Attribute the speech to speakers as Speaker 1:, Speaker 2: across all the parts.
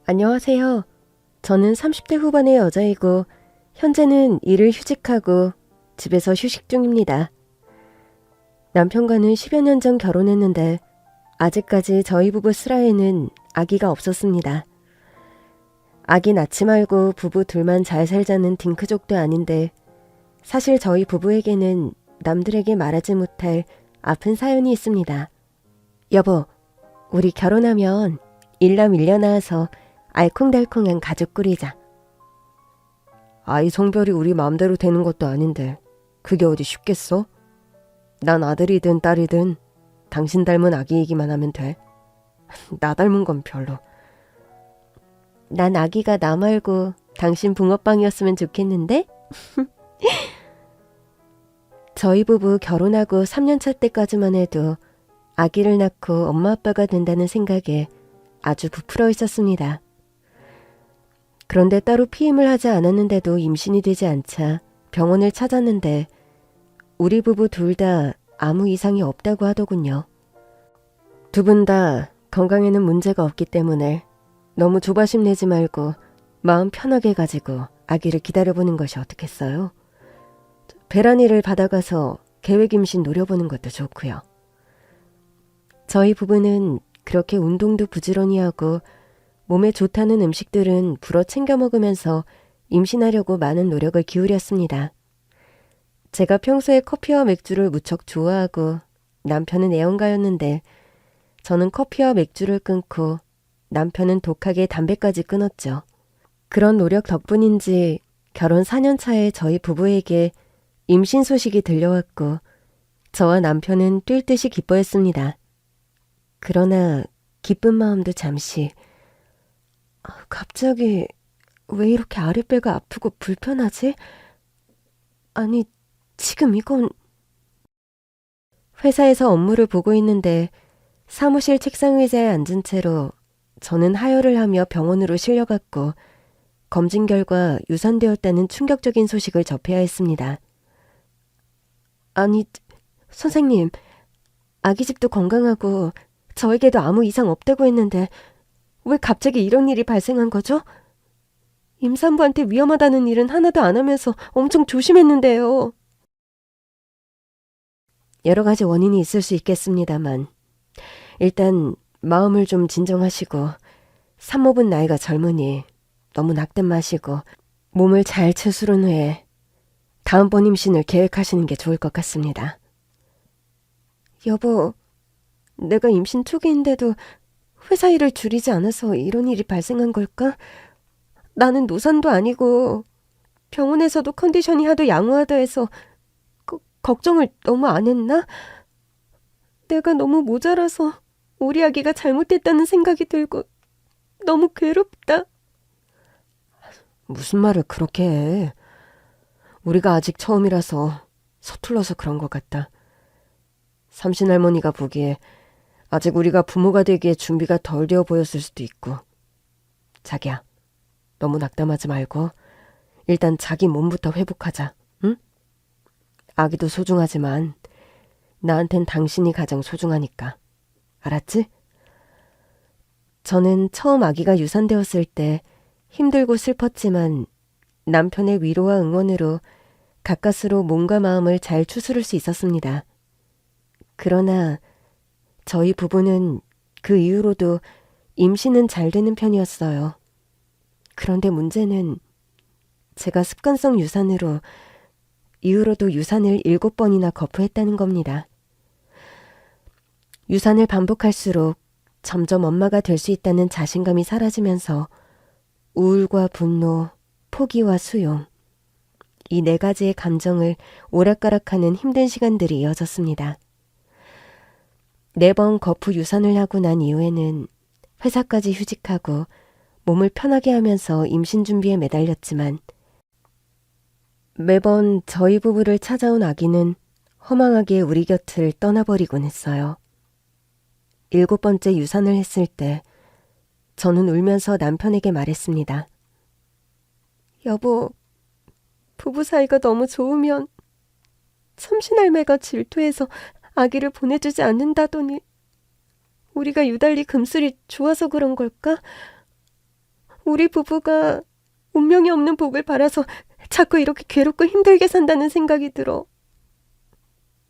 Speaker 1: 안녕하세요. 저는 30대 후반의 여자이고 현재는 일을 휴직하고 집에서 휴식 중입니다. 남편과는 10여 년 전 결혼했는데 아직까지 저희 부부 슬하에는 아기가 없었습니다. 아기 낳지 말고 부부 둘만 잘 살자는 딩크족도 아닌데 사실 저희 부부에게는 남들에게 말하지 못할 아픈 사연이 있습니다. 여보, 우리 결혼하면 일남 일녀 낳아서 알콩달콩한 가족 꾸리자. 아이 성별이 우리 마음대로 되는 것도 아닌데 그게 어디 쉽겠어? 난 아들이든 딸이든 당신 닮은 아기이기만 하면 돼. 나 닮은 건 별로. 난 아기가 나 말고 당신 붕어빵이었으면 좋겠는데? 저희 부부 결혼하고 3년차 때까지만 해도 아기를 낳고 엄마 아빠가 된다는 생각에 아주 부풀어 있었습니다. 그런데 따로 피임을 하지 않았는데도 임신이 되지 않자 병원을 찾았는데 우리 부부 둘 다 아무 이상이 없다고 하더군요. 두 분 다 건강에는 문제가 없기 때문에 너무 조바심 내지 말고 마음 편하게 가지고 아기를 기다려보는 것이 어떻겠어요? 배란이를 받아가서 계획 임신 노려보는 것도 좋고요. 저희 부부는 그렇게 운동도 부지런히 하고 몸에 좋다는 음식들은 불어 챙겨 먹으면서 임신하려고 많은 노력을 기울였습니다. 제가 평소에 커피와 맥주를 무척 좋아하고 남편은 애연가였는데 저는 커피와 맥주를 끊고 남편은 독하게 담배까지 끊었죠. 그런 노력 덕분인지 결혼 4년 차에 저희 부부에게 임신 소식이 들려왔고 저와 남편은 뛸 듯이 기뻐했습니다. 그러나 기쁜 마음도 잠시 갑자기 왜 이렇게 아랫배가 아프고 불편하지? 아니, 지금 이건... 회사에서 업무를 보고 있는데 사무실 책상 의자에 앉은 채로 저는 하혈을 하며 병원으로 실려갔고 검진 결과 유산되었다는 충격적인 소식을 접해야 했습니다. 아니, 선생님, 아기 집도 건강하고 저에게도 아무 이상 없다고 했는데 왜 갑자기 이런 일이 발생한 거죠? 임산부한테 위험하다는 일은 하나도 안 하면서 엄청 조심했는데요. 여러 가지 원인이 있을 수 있겠습니다만 일단 마음을 좀 진정하시고 산모분 나이가 젊으니 너무 낙담 마시고 몸을 잘 추스른 후에 다음번 임신을 계획하시는 게 좋을 것 같습니다. 여보, 내가 임신 초기인데도 회사 일을 줄이지 않아서 이런 일이 발생한 걸까? 나는 노산도 아니고 병원에서도 컨디션이 하도 양호하다 해서 걱정을 너무 안 했나? 내가 너무 모자라서 우리 아기가 잘못됐다는 생각이 들고 너무 괴롭다. 무슨 말을 그렇게 해. 우리가 아직 처음이라서 서툴러서 그런 것 같다. 삼신할머니가 보기에 아직 우리가 부모가 되기에 준비가 덜 되어 보였을 수도 있고. 자기야, 너무 낙담하지 말고 일단 자기 몸부터 회복하자. 응? 아기도 소중하지만 나한텐 당신이 가장 소중하니까. 알았지? 저는 처음 아기가 유산되었을 때 힘들고 슬펐지만 남편의 위로와 응원으로 가까스로 몸과 마음을 잘 추스를 수 있었습니다. 그러나 저희 부부는 그 이후로도 임신은 잘 되는 편이었어요. 그런데 문제는 제가 습관성 유산으로 이후로도 유산을 7번이나 거부했다는 겁니다. 유산을 반복할수록 점점 엄마가 될 수 있다는 자신감이 사라지면서 우울과 분노, 포기와 수용, 이 4가지의 감정을 오락가락하는 힘든 시간들이 이어졌습니다. 4번 거푸 유산을 하고 난 이후에는 회사까지 휴직하고 몸을 편하게 하면서 임신 준비에 매달렸지만 매번 저희 부부를 찾아온 아기는 허망하게 우리 곁을 떠나버리곤 했어요. 7번째 유산을 했을 때 저는 울면서 남편에게 말했습니다. 여보, 부부 사이가 너무 좋으면 삼신할매가 질투해서 아기를 보내주지 않는다더니 우리가 유달리 금슬이 좋아서 그런 걸까? 우리 부부가 운명이 없는 복을 바라서 자꾸 이렇게 괴롭고 힘들게 산다는 생각이 들어.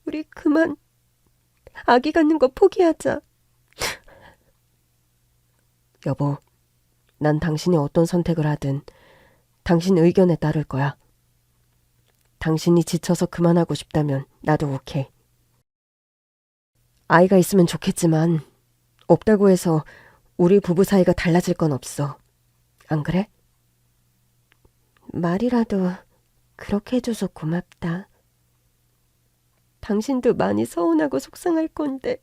Speaker 1: 우리 그만 아기 갖는 거 포기하자. 여보, 난 당신이 어떤 선택을 하든 당신 의견에 따를 거야. 당신이 지쳐서 그만하고 싶다면 나도 오케이. 아이가 있으면 좋겠지만 없다고 해서 우리 부부 사이가 달라질 건 없어. 안 그래? 말이라도 그렇게 해줘서 고맙다. 당신도 많이 서운하고 속상할 건데.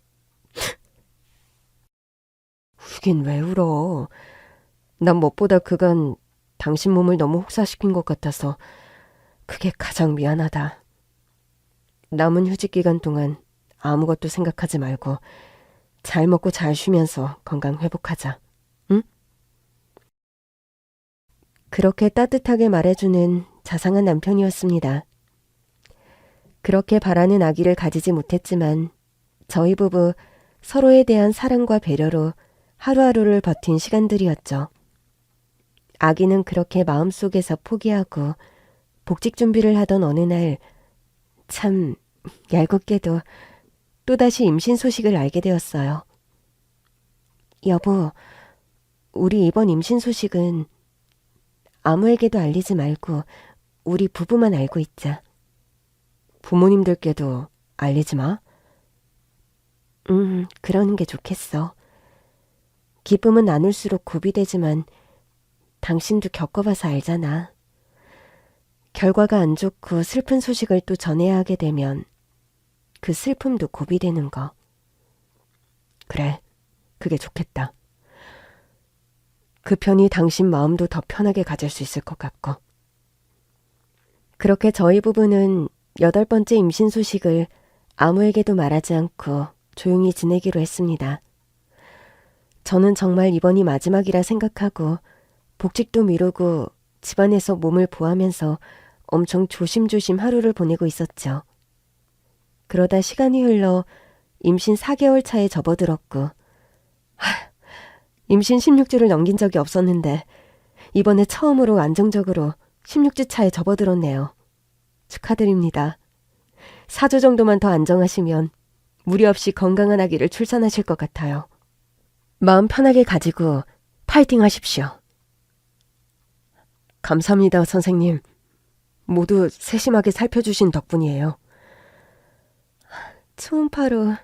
Speaker 1: 울긴 왜 울어? 난 무엇보다 그간 당신 몸을 너무 혹사시킨 것 같아서 그게 가장 미안하다. 남은 휴직 기간 동안 아무것도 생각하지 말고 잘 먹고 잘 쉬면서 건강 회복하자. 응? 그렇게 따뜻하게 말해주는 자상한 남편이었습니다. 그렇게 바라는 아기를 가지지 못했지만 저희 부부 서로에 대한 사랑과 배려로 하루하루를 버틴 시간들이었죠. 아기는 그렇게 마음속에서 포기하고 복직 준비를 하던 어느 날 참 얄궂게도 또다시 임신 소식을 알게 되었어요. 여보, 우리 이번 임신 소식은 아무에게도 알리지 말고 우리 부부만 알고 있자. 부모님들께도 알리지 마. 그러는 게 좋겠어. 기쁨은 나눌수록 굽이 되지만 당신도 겪어봐서 알잖아. 결과가 안 좋고 슬픈 소식을 또 전해야 하게 되면 그 슬픔도 곱이 되는 거. 그래, 그게 좋겠다. 그 편이 당신 마음도 더 편하게 가질 수 있을 것 같고. 그렇게 저희 부부는 8번째 임신 소식을 아무에게도 말하지 않고 조용히 지내기로 했습니다. 저는 정말 이번이 마지막이라 생각하고 복직도 미루고 집안에서 몸을 보하면서 엄청 조심조심 하루를 보내고 있었죠. 그러다 시간이 흘러 임신 4개월 차에 접어들었고 임신 16주를 넘긴 적이 없었는데 이번에 처음으로 안정적으로 16주 차에 접어들었네요. 축하드립니다. 4주 정도만 더 안정하시면 무리 없이 건강한 아기를 출산하실 것 같아요. 마음 편하게 가지고 파이팅 하십시오. 감사합니다, 선생님. 모두 세심하게 살펴주신 덕분이에요. 초음파로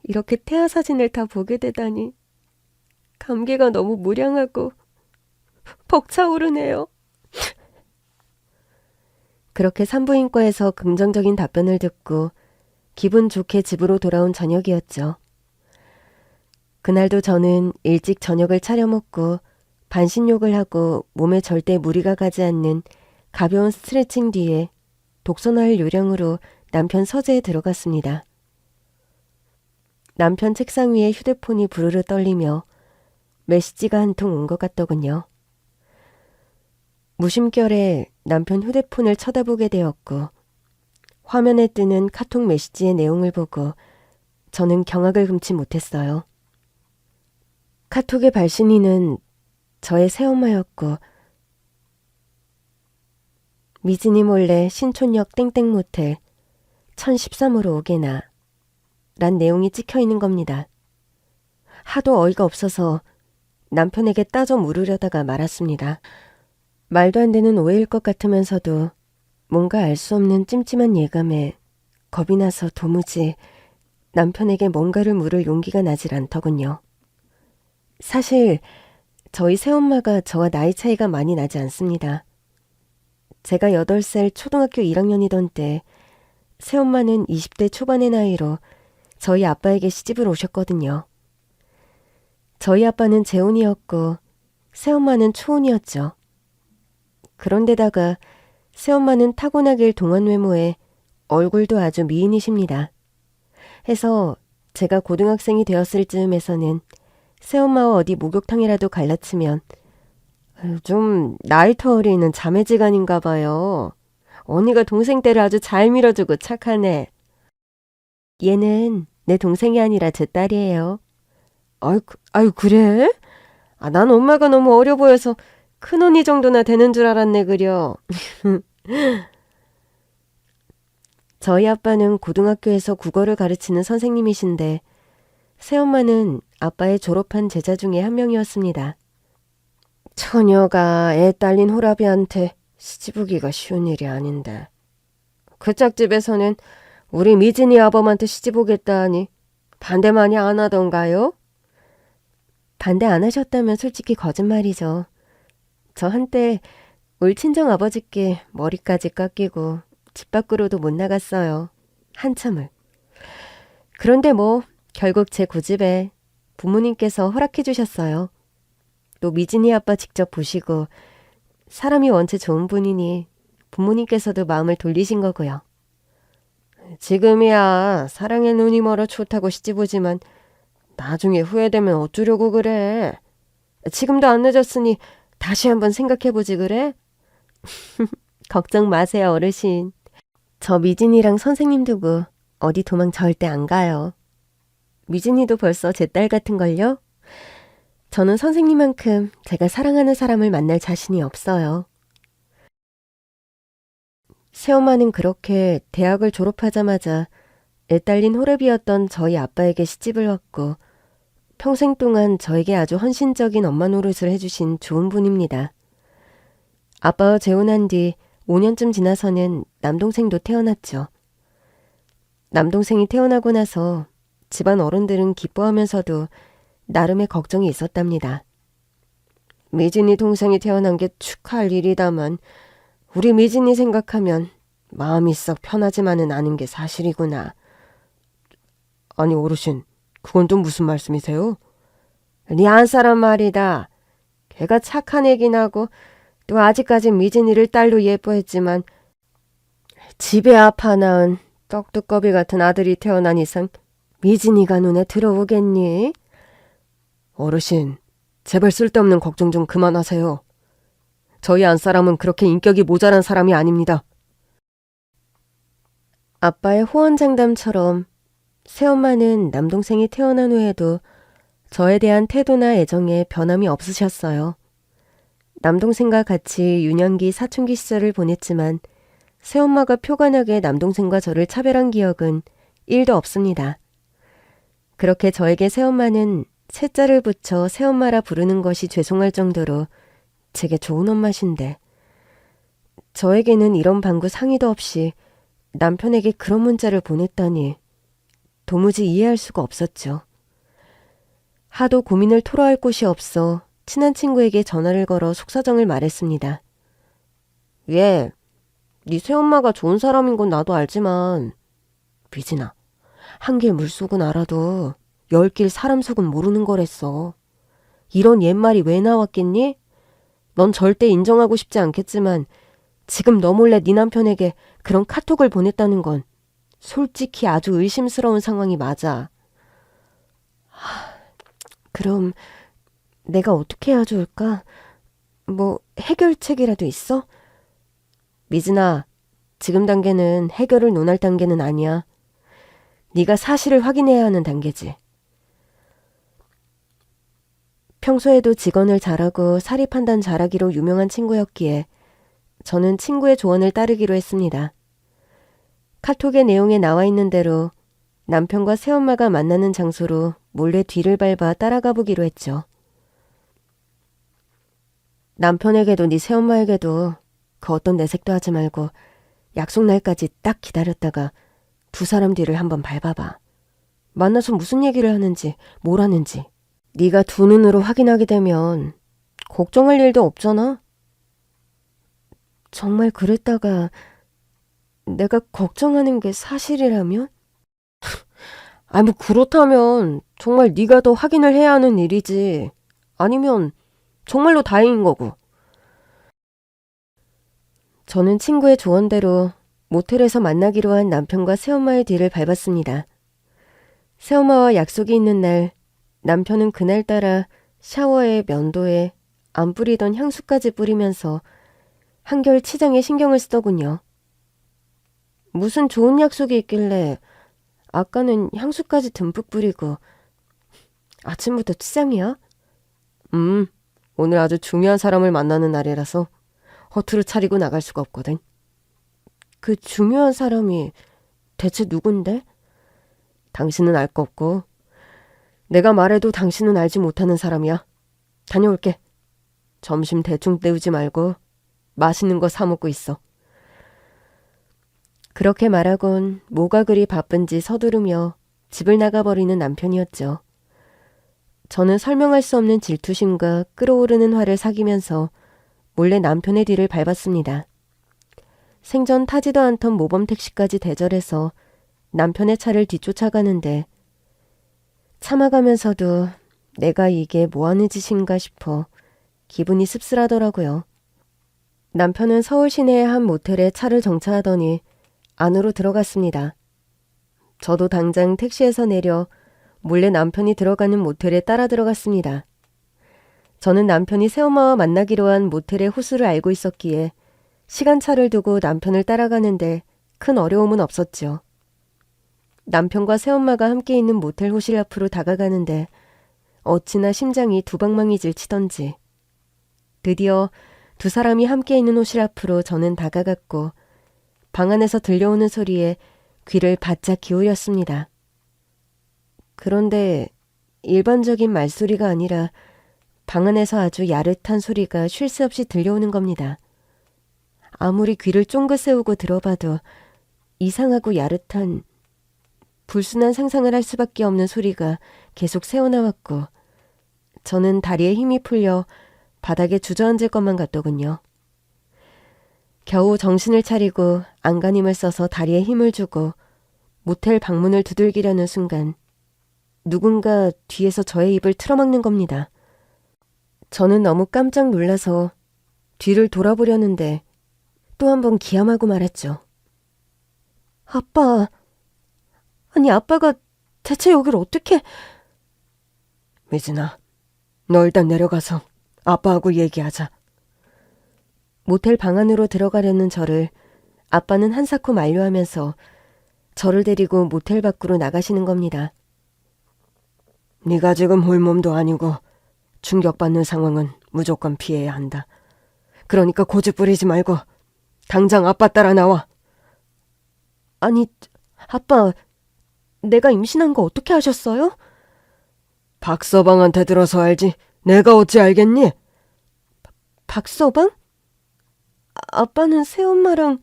Speaker 1: 이렇게 태아 사진을 다 보게 되다니 감기가 너무 무량하고 벅차오르네요. 그렇게 산부인과에서 긍정적인 답변을 듣고 기분 좋게 집으로 돌아온 저녁이었죠. 그날도 저는 일찍 저녁을 차려 먹고 반신욕을 하고 몸에 절대 무리가 가지 않는 가벼운 스트레칭 뒤에 독서나 할 요령으로 남편 서재에 들어갔습니다. 남편 책상 위에 휴대폰이 부르르 떨리며 메시지가 한 통 온 것 같더군요. 무심결에 남편 휴대폰을 쳐다보게 되었고 화면에 뜨는 카톡 메시지의 내용을 보고 저는 경악을 금치 못했어요. 카톡의 발신인은 저의 새엄마였고 미진이 몰래 신촌역 땡땡 모텔 1013호로 오게나 란 내용이 찍혀있는 겁니다. 하도 어이가 없어서 남편에게 따져 물으려다가 말았습니다. 말도 안 되는 오해일 것 같으면서도 뭔가 알 수 없는 찜찜한 예감에 겁이 나서 도무지 남편에게 뭔가를 물을 용기가 나질 않더군요. 사실 저희 새엄마가 저와 나이 차이가 많이 나지 않습니다. 제가 8살 초등학교 1학년이던 때 새엄마는 20대 초반의 나이로 저희 아빠에게 시집을 오셨거든요. 저희 아빠는 재혼이었고 새엄마는 초혼이었죠. 그런데다가 새엄마는 타고나길 동안 외모에 얼굴도 아주 미인이십니다. 해서 제가 고등학생이 되었을 즈음에서는 새엄마와 어디 목욕탕이라도 갈라치면 좀 나이 터울이 자매지간인가 봐요. 언니가 동생 때를 아주 잘 밀어주고 착하네. 얘는 내 동생이 아니라 제 딸이에요. 아유 그래? 난 엄마가 너무 어려 보여서 큰언니 정도나 되는 줄 알았네 그려. 저희 아빠는 고등학교에서 국어를 가르치는 선생님이신데 새엄마는 아빠의 졸업한 제자 중에 한 명이었습니다. 처녀가 애 딸린 호라비한테 시집오기가 쉬운 일이 아닌데 그 짝집에서는 우리 미진이 아범한테 시집오겠다 하니 반대 많이 안 하던가요? 반대 안 하셨다면 솔직히 거짓말이죠. 저 한때 울 친정 아버지께 머리까지 깎이고 집 밖으로도 못 나갔어요. 한참을. 그런데 뭐 결국 제 고집에 부모님께서 허락해 주셨어요. 또 미진이 아빠 직접 보시고 사람이 원체 좋은 분이니 부모님께서도 마음을 돌리신 거고요. 지금이야 사랑의 눈이 멀어 좋다고 시집오지만 나중에 후회되면 어쩌려고 그래. 지금도 안 늦었으니 다시 한번 생각해보지 그래? 걱정 마세요 어르신. 저 미진이랑 선생님 두고 어디 도망 절대 안 가요. 미진이도 벌써 제 딸 같은걸요? 저는 선생님만큼 제가 사랑하는 사람을 만날 자신이 없어요. 새엄마는 그렇게 대학을 졸업하자마자 애 딸린 호랩이었던 저희 아빠에게 시집을 왔고 평생 동안 저에게 아주 헌신적인 엄마 노릇을 해주신 좋은 분입니다. 아빠와 재혼한 뒤 5년쯤 지나서는 남동생도 태어났죠. 남동생이 태어나고 나서 집안 어른들은 기뻐하면서도 나름의 걱정이 있었답니다. 미진이 동생이 태어난 게 축하할 일이다만 우리 미진이 생각하면 마음이 썩 편하지만은 않은 게 사실이구나. 아니 어르신, 그건 또 무슨 말씀이세요? 네 안사람 말이다. 걔가 착한 애긴 하고 또 아직까진 미진이를 딸로 예뻐했지만 집에 아파 낳은 떡두꺼비 같은 아들이 태어난 이상 미진이가 눈에 들어오겠니? 어르신, 제발 쓸데없는 걱정 좀 그만하세요. 저희 안사람은 그렇게 인격이 모자란 사람이 아닙니다. 아빠의 호언장담처럼 새엄마는 남동생이 태어난 후에도 저에 대한 태도나 애정에 변함이 없으셨어요. 남동생과 같이 유년기 사춘기 시절을 보냈지만 새엄마가 표관하게 남동생과 저를 차별한 기억은 1도 없습니다. 그렇게 저에게 새엄마는 새자를 붙여 새엄마라 부르는 것이 죄송할 정도로 제게 좋은 엄마신데 저에게는 이런 방구 상의도 없이 남편에게 그런 문자를 보냈다니 도무지 이해할 수가 없었죠. 하도 고민을 토로할 곳이 없어 친한 친구에게 전화를 걸어 속사정을 말했습니다. 예, 네 새엄마가 좋은 사람인 건 나도 알지만 미진아, 한 길 물속은 알아도 10길 사람 속은 모르는 거랬어. 이런 옛말이 왜 나왔겠니? 넌 절대 인정하고 싶지 않겠지만 지금 너 몰래 네 남편에게 그런 카톡을 보냈다는 건 솔직히 아주 의심스러운 상황이 맞아. 그럼 내가 어떻게 해야 좋을까? 뭐 해결책이라도 있어? 미진아, 지금 단계는 해결을 논할 단계는 아니야. 네가 사실을 확인해야 하는 단계지. 평소에도 직언을 잘하고 사리 판단 잘하기로 유명한 친구였기에 저는 친구의 조언을 따르기로 했습니다. 카톡의 내용에 나와 있는 대로 남편과 새엄마가 만나는 장소로 몰래 뒤를 밟아 따라가 보기로 했죠. 남편에게도 네 새엄마에게도 그 어떤 내색도 하지 말고 약속 날까지 딱 기다렸다가 두 사람 뒤를 한번 밟아봐. 만나서 무슨 얘기를 하는지 뭘 하는지 네가 두 눈으로 확인하게 되면 걱정할 일도 없잖아. 정말 그랬다가 내가 걱정하는 게 사실이라면? 아니 뭐 그렇다면 정말 네가 더 확인을 해야 하는 일이지. 아니면 정말로 다행인 거고. 저는 친구의 조언대로 모텔에서 만나기로 한 남편과 새엄마의 뒤를 밟았습니다. 새엄마와 약속이 있는 날 남편은 그날따라 샤워에 면도에 안 뿌리던 향수까지 뿌리면서 한결 치장에 신경을 쓰더군요. 무슨 좋은 약속이 있길래 아까는 향수까지 듬뿍 뿌리고 아침부터 치장이야? 오늘 아주 중요한 사람을 만나는 날이라서 허투루 차리고 나갈 수가 없거든. 그 중요한 사람이 대체 누군데? 당신은 알 거 없고 내가 말해도 당신은 알지 못하는 사람이야. 다녀올게. 점심 대충 때우지 말고 맛있는 거 사 먹고 있어. 그렇게 말하곤 뭐가 그리 바쁜지 서두르며 집을 나가버리는 남편이었죠. 저는 설명할 수 없는 질투심과 끓어오르는 화를 사귀면서 몰래 남편의 뒤를 밟았습니다. 생전 타지도 않던 모범 택시까지 대절해서 남편의 차를 뒤쫓아가는데 참아가면서도 내가 이게 뭐하는 짓인가 싶어 기분이 씁쓸하더라고요. 남편은 서울 시내의 한 모텔에 차를 정차하더니 안으로 들어갔습니다. 저도 당장 택시에서 내려 몰래 남편이 들어가는 모텔에 따라 들어갔습니다. 저는 남편이 새엄마와 만나기로 한 모텔의 호수를 알고 있었기에 시간차를 두고 남편을 따라가는데 큰 어려움은 없었죠. 남편과 새엄마가 함께 있는 모텔 호실 앞으로 다가가는데 어찌나 심장이 두방망이질 치던지. 드디어 두 사람이 함께 있는 호실 앞으로 저는 다가갔고 방 안에서 들려오는 소리에 귀를 바짝 기울였습니다. 그런데 일반적인 말소리가 아니라 방 안에서 아주 야릇한 소리가 쉴 새 없이 들려오는 겁니다. 아무리 귀를 쫑긋 세우고 들어봐도 이상하고 야릇한 불순한 상상을 할 수밖에 없는 소리가 계속 새어나왔고 저는 다리에 힘이 풀려 바닥에 주저앉을 것만 같더군요. 겨우 정신을 차리고 안간힘을 써서 다리에 힘을 주고 모텔 방문을 두들기려는 순간 누군가 뒤에서 저의 입을 틀어막는 겁니다. 저는 너무 깜짝 놀라서 뒤를 돌아보려는데 또 한 번 기함하고 말았죠. 아빠, 아니 아빠가 대체 여길 어떻게... 미진아, 너 일단 내려가서 아빠하고 얘기하자. 모텔 방 안으로 들어가려는 저를 아빠는 한사코 만류하면서 저를 데리고 모텔 밖으로 나가시는 겁니다. 네가 지금 홀몸도 아니고 충격받는 상황은 무조건 피해야 한다. 그러니까 고집 부리지 말고 당장 아빠 따라 나와. 아니, 아빠, 내가 임신한 거 어떻게 아셨어요? 박서방한테 들어서 알지. 내가 어찌 알겠니? 박서방? 아빠는 새엄마랑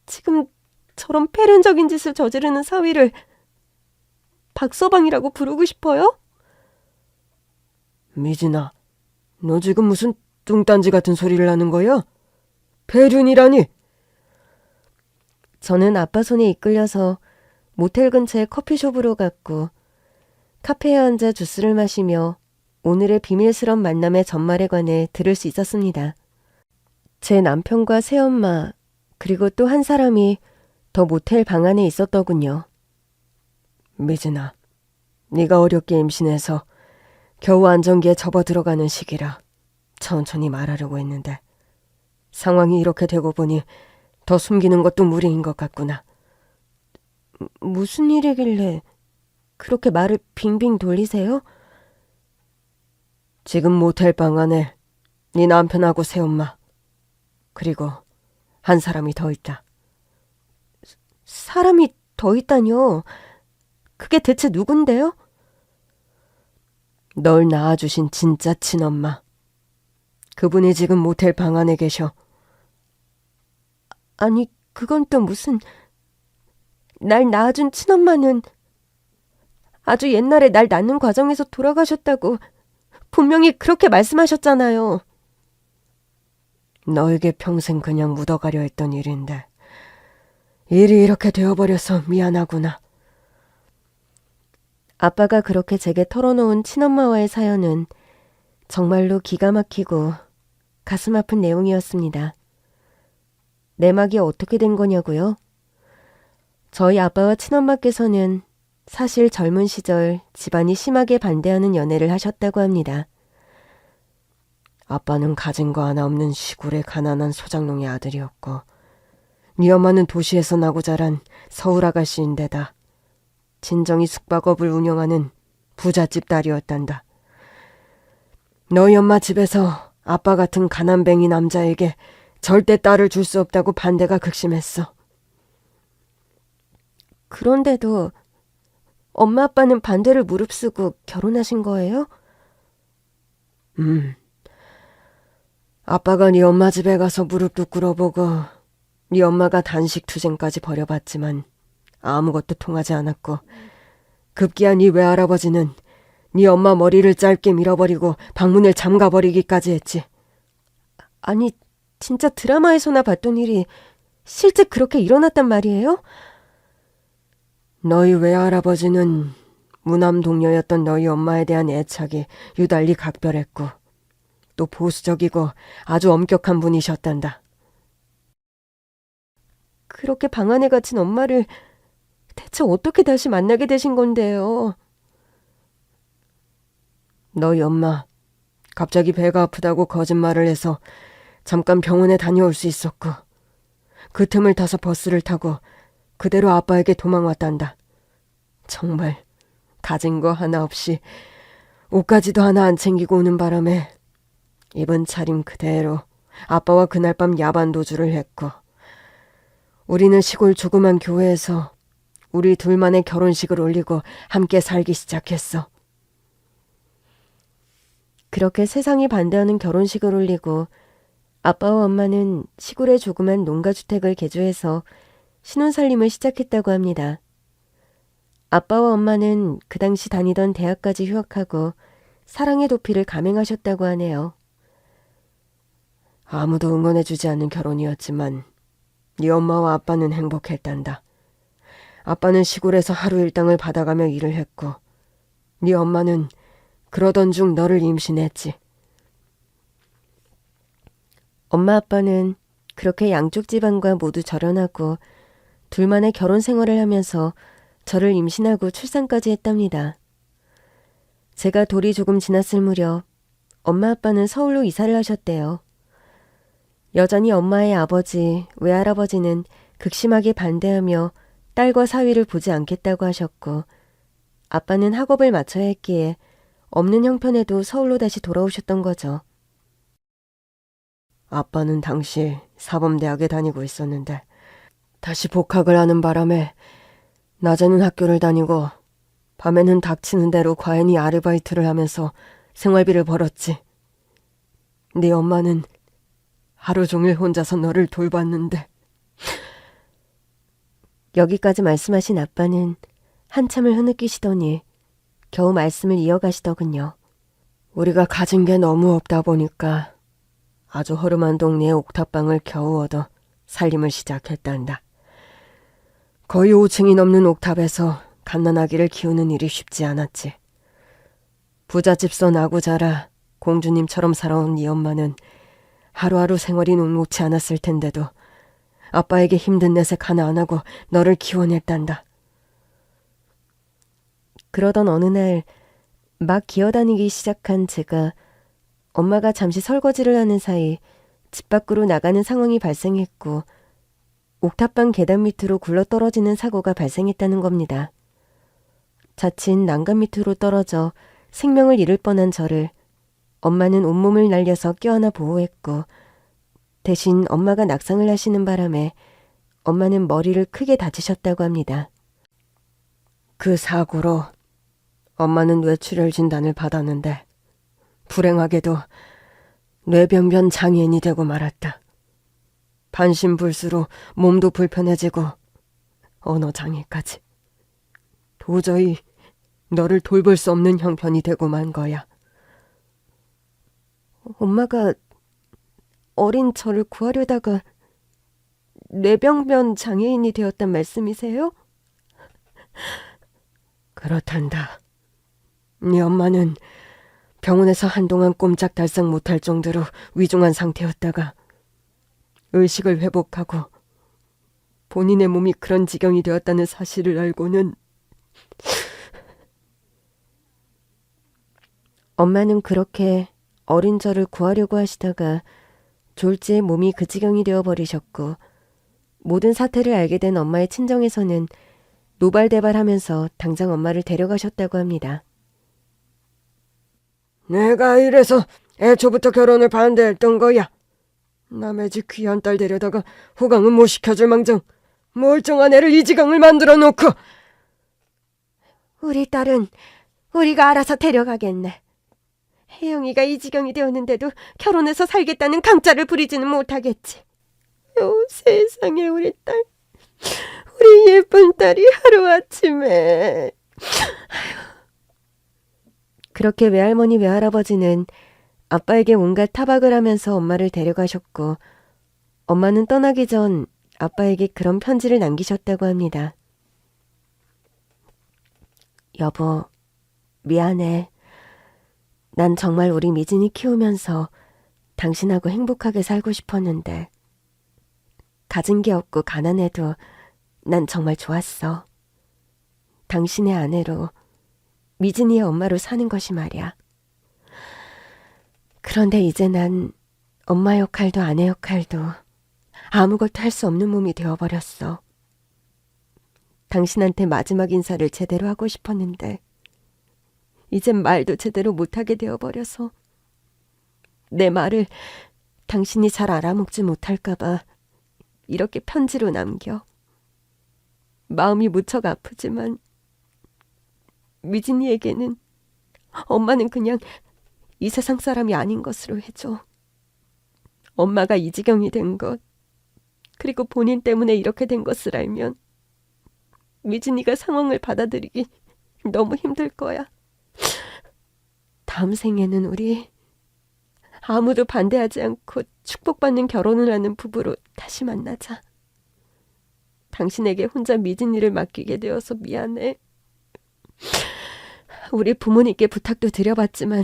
Speaker 1: 지금 저런 폐륜적인 짓을 저지르는 사위를 박서방이라고 부르고 싶어요? 미진아, 너 지금 무슨 뚱딴지 같은 소리를 하는 거야? 폐륜이라니? 저는 아빠 손에 이끌려서 모텔 근처의 커피숍으로 갔고 카페에 앉아 주스를 마시며 오늘의 비밀스런 만남의 전말에 관해 들을 수 있었습니다. 제 남편과 새엄마 그리고 또 한 사람이 더 모텔 방 안에 있었더군요. 미진아, 네가 어렵게 임신해서 겨우 안정기에 접어들어가는 시기라 천천히 말하려고 했는데 상황이 이렇게 되고 보니 더 숨기는 것도 무리인 것 같구나. 무슨 일이길래 그렇게 말을 빙빙 돌리세요? 지금 모텔 방 안에 네 남편하고 새엄마 그리고 한 사람이 더 있다. 사람이 더 있다뇨? 그게 대체 누군데요? 널 낳아주신 진짜 친엄마. 그분이 지금 모텔 방 안에 계셔. 아니, 그건 또 무슨... 날 낳아준 친엄마는 아주 옛날에 날 낳는 과정에서 돌아가셨다고 분명히 그렇게 말씀하셨잖아요. 너에게 평생 그냥 묻어가려 했던 일인데 일이 이렇게 되어버려서 미안하구나. 아빠가 그렇게 제게 털어놓은 친엄마와의 사연은 정말로 기가 막히고 가슴 아픈 내용이었습니다. 내막이 어떻게 된 거냐고요? 저희 아빠와 친엄마께서는 사실 젊은 시절 집안이 심하게 반대하는 연애를 하셨다고 합니다. 아빠는 가진 거 하나 없는 시골의 가난한 소장농의 아들이었고 네 엄마는 도시에서 나고 자란 서울 아가씨인데다 진정이 숙박업을 운영하는 부잣집 딸이었단다.
Speaker 2: 너희 엄마 집에서 아빠 같은 가난뱅이 남자에게 절대 딸을 줄 수 없다고 반대가 극심했어.
Speaker 1: 그런데도 엄마 아빠는 반대를 무릅쓰고 결혼하신 거예요?
Speaker 2: 아빠가 네 엄마 집에 가서 무릎도 꿇어보고 네 엄마가 단식 투쟁까지 벌여봤지만 아무것도 통하지 않았고 급기야 네 외할아버지는 네 엄마 머리를 짧게 밀어버리고 방문을 잠가버리기까지 했지.
Speaker 1: 아니, 진짜 드라마에서나 봤던 일이 실제 그렇게 일어났단 말이에요?
Speaker 2: 너희 외할아버지는 무남 동료였던 너희 엄마에 대한 애착이 유달리 각별했고 또 보수적이고 아주 엄격한 분이셨단다.
Speaker 1: 그렇게 방 안에 갇힌 엄마를 대체 어떻게 다시 만나게 되신 건데요?
Speaker 2: 너희 엄마 갑자기 배가 아프다고 거짓말을 해서 잠깐 병원에 다녀올 수 있었고 그 틈을 타서 버스를 타고 그대로 아빠에게 도망왔단다. 정말 가진 거 하나 없이 옷가지도 하나 안 챙기고 오는 바람에 입은 차림 그대로 아빠와 그날 밤 야반 도주를 했고 우리는 시골 조그만 교회에서 우리 둘만의 결혼식을 올리고 함께 살기 시작했어.
Speaker 1: 그렇게 세상이 반대하는 결혼식을 올리고 아빠와 엄마는 시골의 조그만 농가주택을 개조해서 신혼살림을 시작했다고 합니다. 아빠와 엄마는 그 당시 다니던 대학까지 휴학하고 사랑의 도피를 감행하셨다고 하네요.
Speaker 2: 아무도 응원해주지 않는 결혼이었지만 네 엄마와 아빠는 행복했단다. 아빠는 시골에서 하루 일당을 받아가며 일을 했고 네 엄마는 그러던 중 너를 임신했지.
Speaker 1: 엄마 아빠는 그렇게 양쪽 집안과 모두 절연하고 둘만의 결혼 생활을 하면서 저를 임신하고 출산까지 했답니다. 제가 돌이 조금 지났을 무렵 엄마 아빠는 서울로 이사를 하셨대요. 여전히 엄마의 아버지, 외할아버지는 극심하게 반대하며 딸과 사위를 보지 않겠다고 하셨고 아빠는 학업을 마쳐야 했기에 없는 형편에도 서울로 다시 돌아오셨던 거죠.
Speaker 2: 아빠는 당시 사범대학에 다니고 있었는데 다시 복학을 하는 바람에 낮에는 학교를 다니고 밤에는 닥치는 대로 과연히 아르바이트를 하면서 생활비를 벌었지. 네 엄마는 하루 종일 혼자서 너를 돌봤는데.
Speaker 1: 여기까지 말씀하신 아빠는 한참을 흐느끼시더니 겨우 말씀을 이어가시더군요.
Speaker 2: 우리가 가진 게 너무 없다 보니까 아주 허름한 동네에 옥탑방을 겨우 얻어 살림을 시작했단다. 거의 5층이 넘는 옥탑에서 갓난아기를 키우는 일이 쉽지 않았지. 부잣집서 나고 자라 공주님처럼 살아온 네 엄마는 하루하루 생활이 녹록지 않았을 텐데도 아빠에게 힘든 내색 하나 안 하고 너를 키워냈단다.
Speaker 1: 그러던 어느 날 막 기어다니기 시작한 제가 엄마가 잠시 설거지를 하는 사이 집 밖으로 나가는 상황이 발생했고 옥탑방 계단 밑으로 굴러떨어지는 사고가 발생했다는 겁니다. 자칫 난간 밑으로 떨어져 생명을 잃을 뻔한 저를 엄마는 온몸을 날려서 껴안아 보호했고 대신 엄마가 낙상을 하시는 바람에 엄마는 머리를 크게 다치셨다고 합니다.
Speaker 2: 그 사고로 엄마는 뇌출혈 진단을 받았는데 불행하게도 뇌병변 장애인이 되고 말았다. 반신불수로 몸도 불편해지고 언어장애까지. 도저히 너를 돌볼 수 없는 형편이 되고 만 거야.
Speaker 1: 엄마가 어린 저를 구하려다가 뇌병변 장애인이 되었단 말씀이세요?
Speaker 2: 그렇단다. 네 엄마는 병원에서 한동안 꼼짝달싹 못할 정도로 위중한 상태였다가 의식을 회복하고 본인의 몸이 그런 지경이 되었다는 사실을 알고는
Speaker 1: 엄마는 그렇게 어린 저를 구하려고 하시다가 졸지에 몸이 그 지경이 되어버리셨고 모든 사태를 알게 된 엄마의 친정에서는 노발대발하면서 당장 엄마를 데려가셨다고 합니다.
Speaker 2: 내가 이래서 애초부터 결혼을 반대했던 거야. 남의 집 귀한 딸 데려다가 호강은 못 시켜줄 망정 멀쩡한 애를 이 지경을 만들어 놓고.
Speaker 1: 우리 딸은 우리가 알아서 데려가겠네. 혜영이가 이 지경이 되었는데도 결혼해서 살겠다는 강짜를 부리지는 못하겠지. 세상에 우리 딸, 우리 예쁜 딸이 하루아침에. 그렇게 외할머니 외할아버지는 아빠에게 온갖 타박을 하면서 엄마를 데려가셨고, 엄마는 떠나기 전 아빠에게 그런 편지를 남기셨다고 합니다. 여보, 미안해. 난 정말 우리 미진이 키우면서 당신하고 행복하게 살고 싶었는데, 가진 게 없고 가난해도 난 정말 좋았어. 당신의 아내로, 미진이의 엄마로 사는 것이 말이야. 그런데 이제 난 엄마 역할도 아내 역할도 아무것도 할 수 없는 몸이 되어버렸어. 당신한테 마지막 인사를 제대로 하고 싶었는데 이젠 말도 제대로 못하게 되어버려서 내 말을 당신이 잘 알아먹지 못할까봐 이렇게 편지로 남겨. 마음이 무척 아프지만 미진이에게는 엄마는 그냥 이 세상 사람이 아닌 것으로 해줘. 엄마가 이 지경이 된 것, 그리고 본인 때문에 이렇게 된 것을 알면 미진이가 상황을 받아들이기 너무 힘들 거야. 다음 생에는 우리 아무도 반대하지 않고 축복받는 결혼을 하는 부부로 다시 만나자. 당신에게 혼자 미진이를 맡기게 되어서 미안해. 우리 부모님께 부탁도 드려봤지만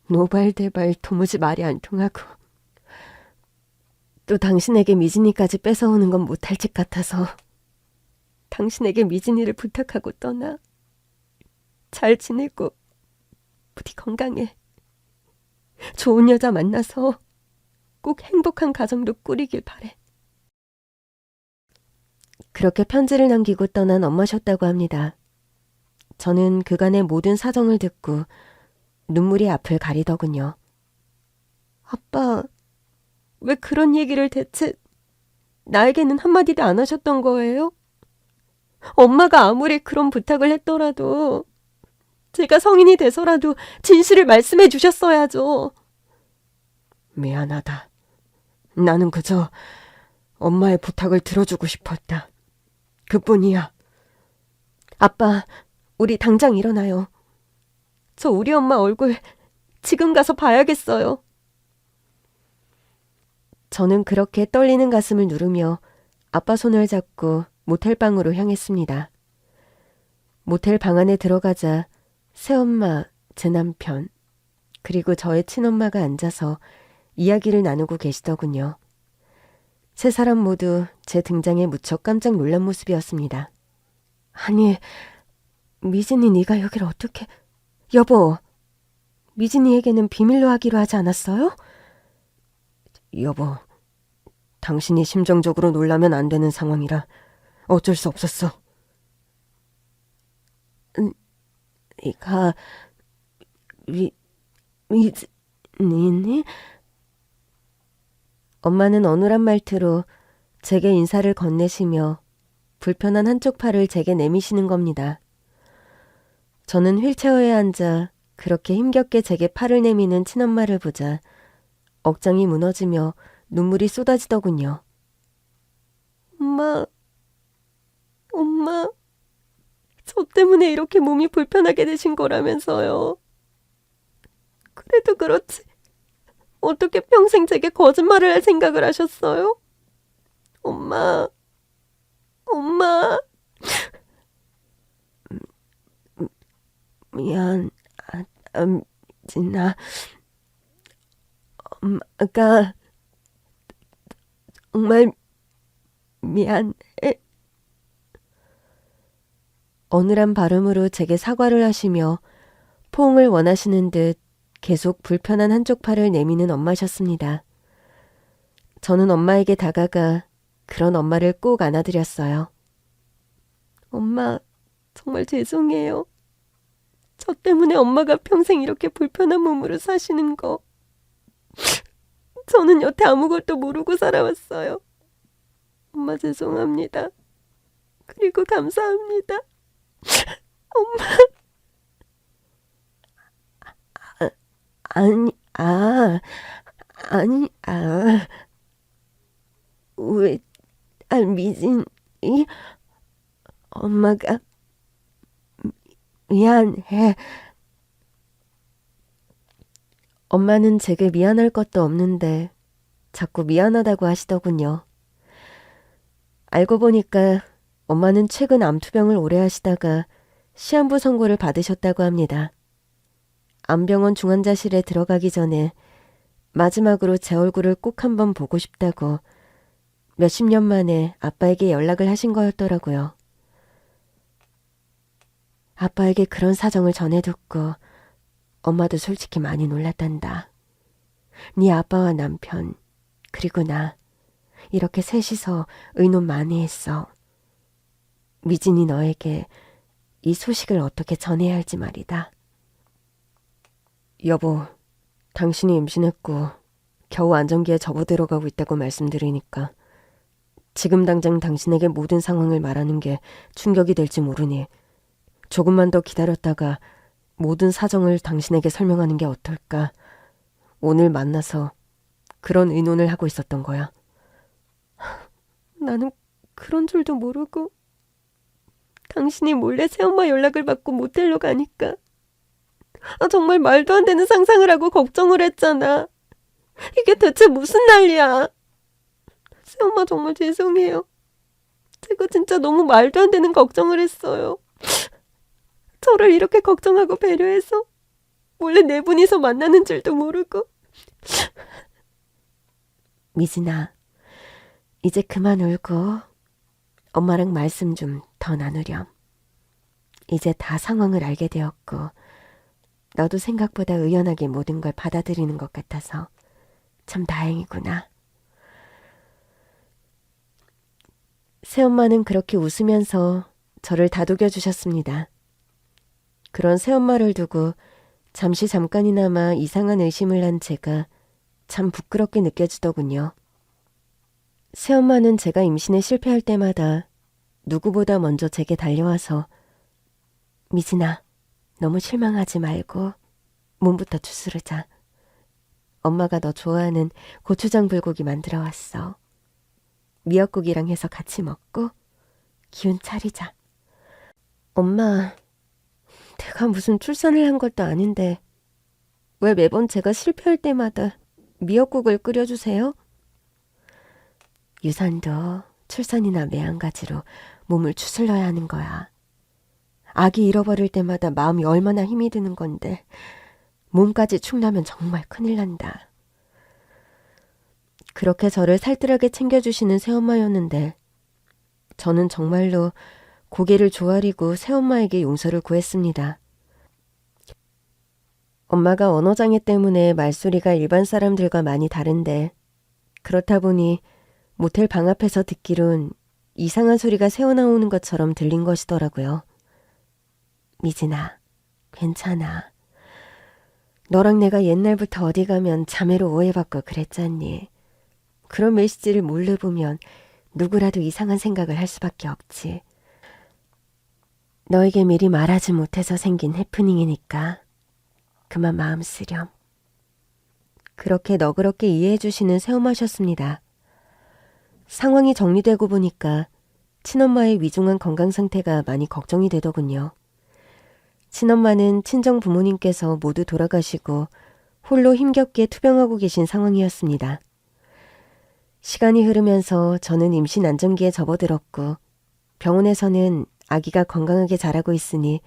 Speaker 1: 노발대발 도무지 말이 안 통하고, 또 당신에게 미진이까지 뺏어오는 건 못할 짓 같아서 당신에게 미진이를 부탁하고 떠나. 잘 지내고 부디 건강해. 좋은 여자 만나서 꼭 행복한 가정도 꾸리길 바래. 그렇게 편지를 남기고 떠난 엄마셨다고 합니다. 저는 그간의 모든 사정을 듣고 눈물이 앞을 가리더군요. 아빠, 왜 그런 얘기를 대체 나에게는 한마디도 안 하셨던 거예요? 엄마가 아무리 그런 부탁을 했더라도 제가 성인이 돼서라도 진실을 말씀해 주셨어야죠.
Speaker 2: 미안하다. 나는 그저 엄마의 부탁을 들어주고 싶었다. 그뿐이야.
Speaker 1: 아빠, 우리 당장 일어나요. 저 우리 엄마 얼굴 지금 가서 봐야겠어요. 저는 그렇게 떨리는 가슴을 누르며 아빠 손을 잡고 모텔 방으로 향했습니다. 모텔 방 안에 들어가자 새엄마, 제 남편, 그리고 저의 친엄마가 앉아서 이야기를 나누고 계시더군요. 세 사람 모두 제 등장에 무척 깜짝 놀란 모습이었습니다. 아니, 미진이 네가 여길 어떻게... 여보, 미진이에게는 비밀로 하기로 하지 않았어요?
Speaker 2: 여보, 당신이 심정적으로 놀라면 안 되는 상황이라 어쩔 수 없었어.
Speaker 1: 네가 미진이니? 엄마는 어눌한 말투로 제게 인사를 건네시며 불편한 한쪽 팔을 제게 내미시는 겁니다. 저는 휠체어에 앉아 그렇게 힘겹게 제게 팔을 내미는 친엄마를 보자 억장이 무너지며 눈물이 쏟아지더군요. 엄마, 저 때문에 이렇게 몸이 불편하게 되신 거라면서요. 그래도 그렇지. 어떻게 평생 제게 거짓말을 할 생각을 하셨어요? 엄마. 미안, 진아. 엄마가 정말 미안해. 어눌한 발음으로 제게 사과를 하시며 포옹을 원하시는 듯 계속 불편한 한쪽 팔을 내미는 엄마셨습니다. 저는 엄마에게 다가가 그런 엄마를 꼭 안아드렸어요. 엄마, 정말 죄송해요. 저 때문에 엄마가 평생 이렇게 불편한 몸으로 사시는 거
Speaker 2: 저는 여태 아무것도 모르고 살아왔어요. 엄마 죄송합니다. 그리고 감사합니다. 엄마. 아니, 아니, 왜, 미진이? 엄마가 미안해.
Speaker 1: 엄마는 제게 미안할 것도 없는데 자꾸 미안하다고 하시더군요. 알고 보니까 엄마는 최근 암투병을 오래 하시다가 시한부 선고를 받으셨다고 합니다. 암병원 중환자실에 들어가기 전에 마지막으로 제 얼굴을 꼭 한번 보고 싶다고 몇십 년 만에 아빠에게 연락을 하신 거였더라고요. 아빠에게 그런 사정을 전해 듣고 엄마도 솔직히 많이 놀랐단다. 네 아빠와 남편 그리고 나 이렇게 셋이서 의논 많이 했어. 미진이 너에게 이 소식을 어떻게 전해야 할지 말이다.
Speaker 2: 여보, 당신이 임신했고 겨우 안정기에 접어들어가고 있다고 말씀드리니까 지금 당장 당신에게 모든 상황을 말하는 게 충격이 될지 모르니 조금만 더 기다렸다가 모든 사정을 당신에게 설명하는 게 어떨까. 오늘 만나서 그런 의논을 하고 있었던 거야. 나는 그런 줄도 모르고 당신이 몰래 새엄마 연락을 받고 모텔로 가니까 정말 말도 안 되는 상상을 하고 걱정을 했잖아. 이게 대체 무슨 난리야. 새엄마 정말 죄송해요. 제가 진짜 너무 말도 안 되는 걱정을 했어요. 저를 이렇게 걱정하고 배려해서 몰래 네 분이서 만나는 줄도 모르고.
Speaker 1: 미진아, 이제 그만 울고 엄마랑 말씀 좀 더 나누렴. 이제 다 상황을 알게 되었고 너도 생각보다 의연하게 모든 걸 받아들이는 것 같아서 참 다행이구나. 새엄마는 그렇게 웃으면서 저를 다독여 주셨습니다. 그런 새엄마를 두고 잠깐이나마 이상한 의심을 한 제가 참 부끄럽게 느껴지더군요. 새엄마는 제가 임신에 실패할 때마다 누구보다 먼저 제게 달려와서 미진아, 너무 실망하지 말고 몸부터 추스르자. 엄마가 너 좋아하는 고추장 불고기 만들어 왔어. 미역국이랑 해서 같이 먹고 기운 차리자. 엄마, 내가 무슨 출산을 한 것도 아닌데 왜 매번 제가 실패할 때마다 미역국을 끓여주세요? 유산도 출산이나 매한가지로 몸을 추슬러야 하는 거야. 아기 잃어버릴 때마다 마음이 얼마나 힘이 드는 건데 몸까지 축나면 정말 큰일 난다. 그렇게 저를 살뜰하게 챙겨주시는 새엄마였는데 저는 정말로 고개를 조아리고 새엄마에게 용서를 구했습니다. 엄마가 언어장애 때문에 말소리가 일반 사람들과 많이 다른데 그렇다 보니 모텔 방 앞에서 듣기론 이상한 소리가 새어나오는 것처럼 들린 것이더라고요. 미진아, 괜찮아. 너랑 내가 옛날부터 어디 가면 자매로 오해받고 그랬잖니. 그런 메시지를 몰래 보면 누구라도 이상한 생각을 할 수밖에 없지. 너에게 미리 말하지 못해서 생긴 해프닝이니까 그만 마음 쓰렴. 그렇게 너그럽게 이해해 주시는 새엄마셨습니다. 상황이 정리되고 보니까 친엄마의 위중한 건강 상태가 많이 걱정이 되더군요. 친엄마는 친정 부모님께서 모두 돌아가시고 홀로 힘겹게 투병하고 계신 상황이었습니다. 시간이 흐르면서 저는 임신 안정기에 접어들었고 병원에서는 아기가 건강하게 자라고 있으니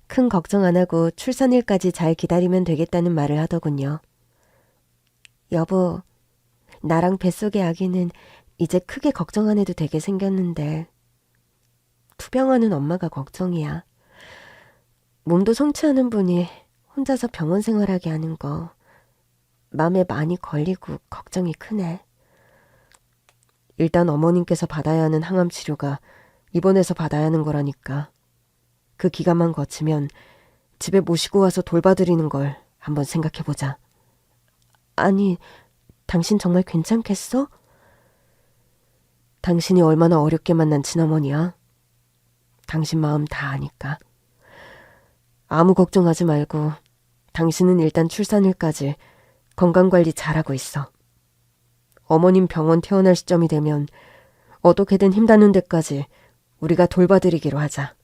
Speaker 1: 큰 걱정 안 하고 출산일까지 잘 기다리면 되겠다는 말을 하더군요. 여보, 나랑 뱃속의 아기는 이제 크게 걱정 안 해도 되게 생겼는데 투병하는 엄마가 걱정이야. 몸도 성취하는 분이 혼자서 병원 생활하게 하는 거 마음에 많이 걸리고 걱정이 크네. 일단 어머님께서 받아야 하는 항암 치료가 입원해서 받아야 하는 거라니까. 그 기간만 거치면 집에 모시고 와서 돌봐드리는 걸 한번 생각해보자. 아니, 당신 정말 괜찮겠어? 당신이 얼마나 어렵게 만난 친어머니야. 당신 마음 다 아니까. 아무 걱정하지 말고 당신은 일단 출산일까지 건강관리 잘하고 있어. 어머님 병원 퇴원할 시점이 되면 어떻게든 힘닿는 데까지 우리가 돌봐드리기로 하자.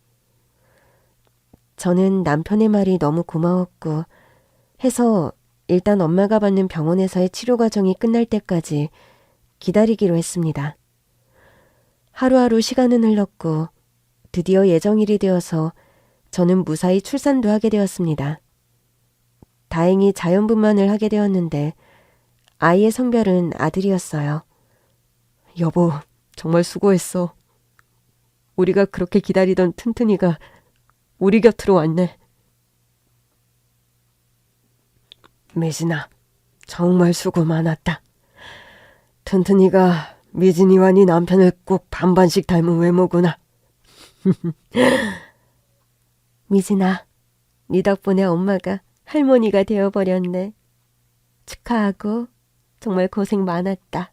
Speaker 1: 저는 남편의 말이 너무 고마웠고 해서 일단 엄마가 받는 병원에서의 치료 과정이 끝날 때까지 기다리기로 했습니다. 하루하루 시간은 흘렀고 드디어 예정일이 되어서 저는 무사히 출산도 하게 되었습니다. 다행히 자연분만을 하게 되었는데 아이의 성별은 아들이었어요. 여보, 정말 수고했어. 우리가 그렇게 기다리던 튼튼이가 우리 곁으로 왔네. 미진아, 정말 수고 많았다. 튼튼이가 미진이와 네 남편을 꼭 반반씩 닮은 외모구나. 미진아, 네 덕분에 엄마가 할머니가 되어버렸네. 축하하고 정말 고생 많았다.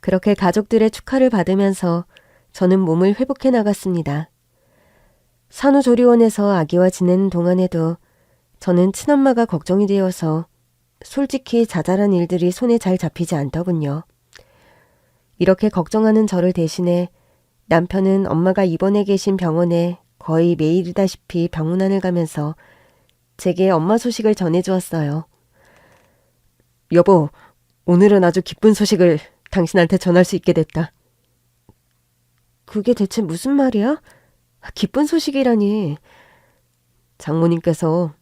Speaker 1: 그렇게 가족들의 축하를 받으면서 저는 몸을 회복해 나갔습니다. 산후조리원에서 아기와 지내는 동안에도 저는 친엄마가 걱정이 되어서 솔직히 자잘한 일들이 손에 잘 잡히지 않더군요. 이렇게 걱정하는 저를 대신해 남편은 엄마가 입원해 계신 병원에 거의 매일이다시피 병문안을 가면서 제게 엄마 소식을 전해주었어요. 여보, 오늘은 아주 기쁜 소식을 당신한테 전할 수 있게 됐다. 그게 대체 무슨 말이야? 기쁜 소식이라니. 장모님께서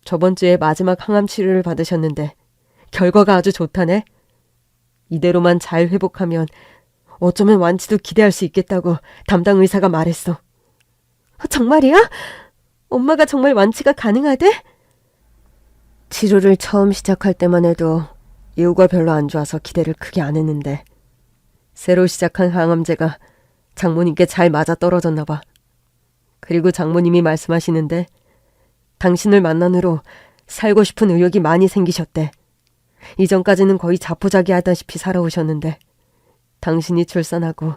Speaker 1: 저번 주에 마지막 항암 치료를 받으셨는데 결과가 아주 좋다네. 이대로만 잘 회복하면 어쩌면 완치도 기대할 수 있겠다고 담당 의사가 말했어. 정말이야? 엄마가 정말 완치가 가능하대? 치료를 처음 시작할 때만 해도 예후가 별로 안 좋아서 기대를 크게 안 했는데 새로 시작한 항암제가 장모님께 잘 맞아떨어졌나 봐. 그리고 장모님이 말씀하시는데 당신을 만난 후로 살고 싶은 의욕이 많이 생기셨대. 이전까지는 거의 자포자기하다시피 살아오셨는데 당신이 출산하고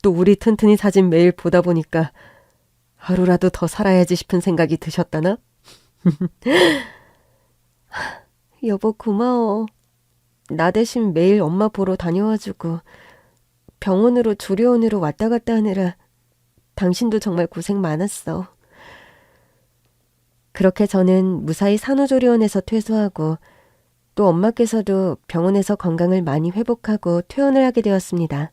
Speaker 1: 또 우리 튼튼이 사진 매일 보다 보니까 하루라도 더 살아야지 싶은 생각이 드셨다나? 여보 고마워. 나 대신 매일 엄마 보러 다녀와주고 병원으로 조리원으로 왔다 갔다 하느라 당신도 정말 고생 많았어. 그렇게 저는 무사히 산후조리원에서 퇴소하고 또 엄마께서도 병원에서 건강을 많이 회복하고 퇴원을 하게 되었습니다.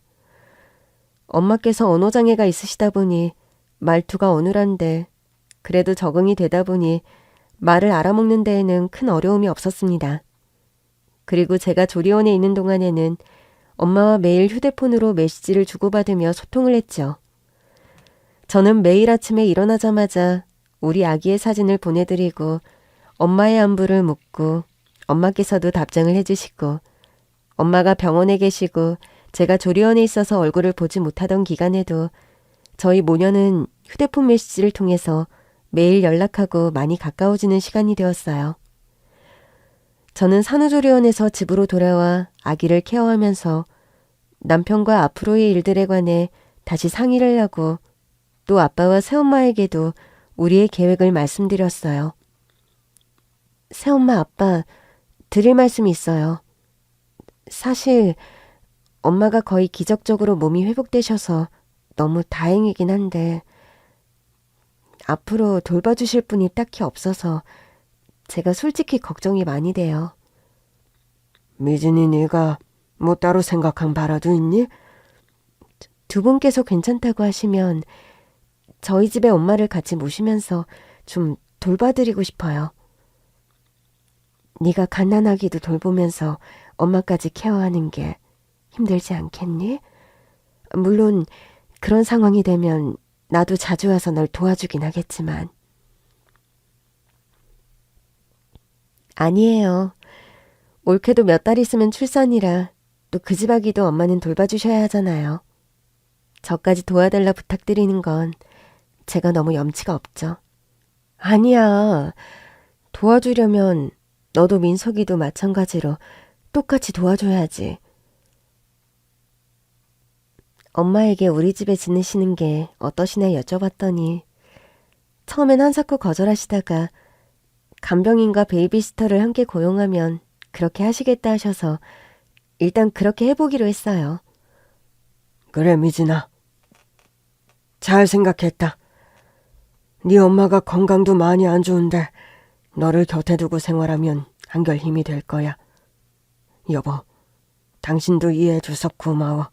Speaker 1: 엄마께서 언어장애가 있으시다 보니 말투가 어눌한데 그래도 적응이 되다 보니 말을 알아먹는 데에는 큰 어려움이 없었습니다. 그리고 제가 조리원에 있는 동안에는 엄마와 매일 휴대폰으로 메시지를 주고받으며 소통을 했죠. 저는 매일 아침에 일어나자마자 우리 아기의 사진을 보내드리고 엄마의 안부를 묻고 엄마께서도 답장을 해주시고 엄마가 병원에 계시고 제가 조리원에 있어서 얼굴을 보지 못하던 기간에도 저희 모녀는 휴대폰 메시지를 통해서 매일 연락하고 많이 가까워지는 시간이 되었어요. 저는 산후조리원에서 집으로 돌아와 아기를 케어하면서 남편과 앞으로의 일들에 관해 다시 상의를 하고 또 아빠와 새엄마에게도 우리의 계획을 말씀드렸어요. 새엄마, 아빠, 드릴 말씀이 있어요. 사실 엄마가 거의 기적적으로 몸이 회복되셔서 너무 다행이긴 한데 앞으로 돌봐주실 분이 딱히 없어서 제가 솔직히 걱정이 많이 돼요.
Speaker 2: 미진이 네가 뭐 따로 생각한 바라도 있니?
Speaker 1: 두 분께서 괜찮다고 하시면 저희 집에 엄마를 같이 모시면서 좀 돌봐드리고 싶어요. 네가 갓난아기도 돌보면서 엄마까지 케어하는 게 힘들지 않겠니? 물론 그런 상황이 되면 나도 자주 와서 널 도와주긴 하겠지만. 아니에요. 올케도 몇 달 있으면 출산이라 또 그 집 아기도 엄마는 돌봐주셔야 하잖아요. 저까지 도와달라 부탁드리는 건 제가 너무 염치가 없죠. 아니야. 도와주려면 너도 민석이도 마찬가지로 똑같이 도와줘야지. 엄마에게 우리 집에 지내시는 게 어떠시나 여쭤봤더니 처음엔 한사코 거절하시다가 간병인과 베이비시터를 함께 고용하면 그렇게 하시겠다 하셔서 일단 그렇게 해보기로 했어요.
Speaker 2: 그래, 미진아. 잘 생각했다. 네 엄마가 건강도 많이 안 좋은데 너를 곁에 두고 생활하면 한결 힘이 될 거야. 여보, 당신도 이해해줘서 고마워.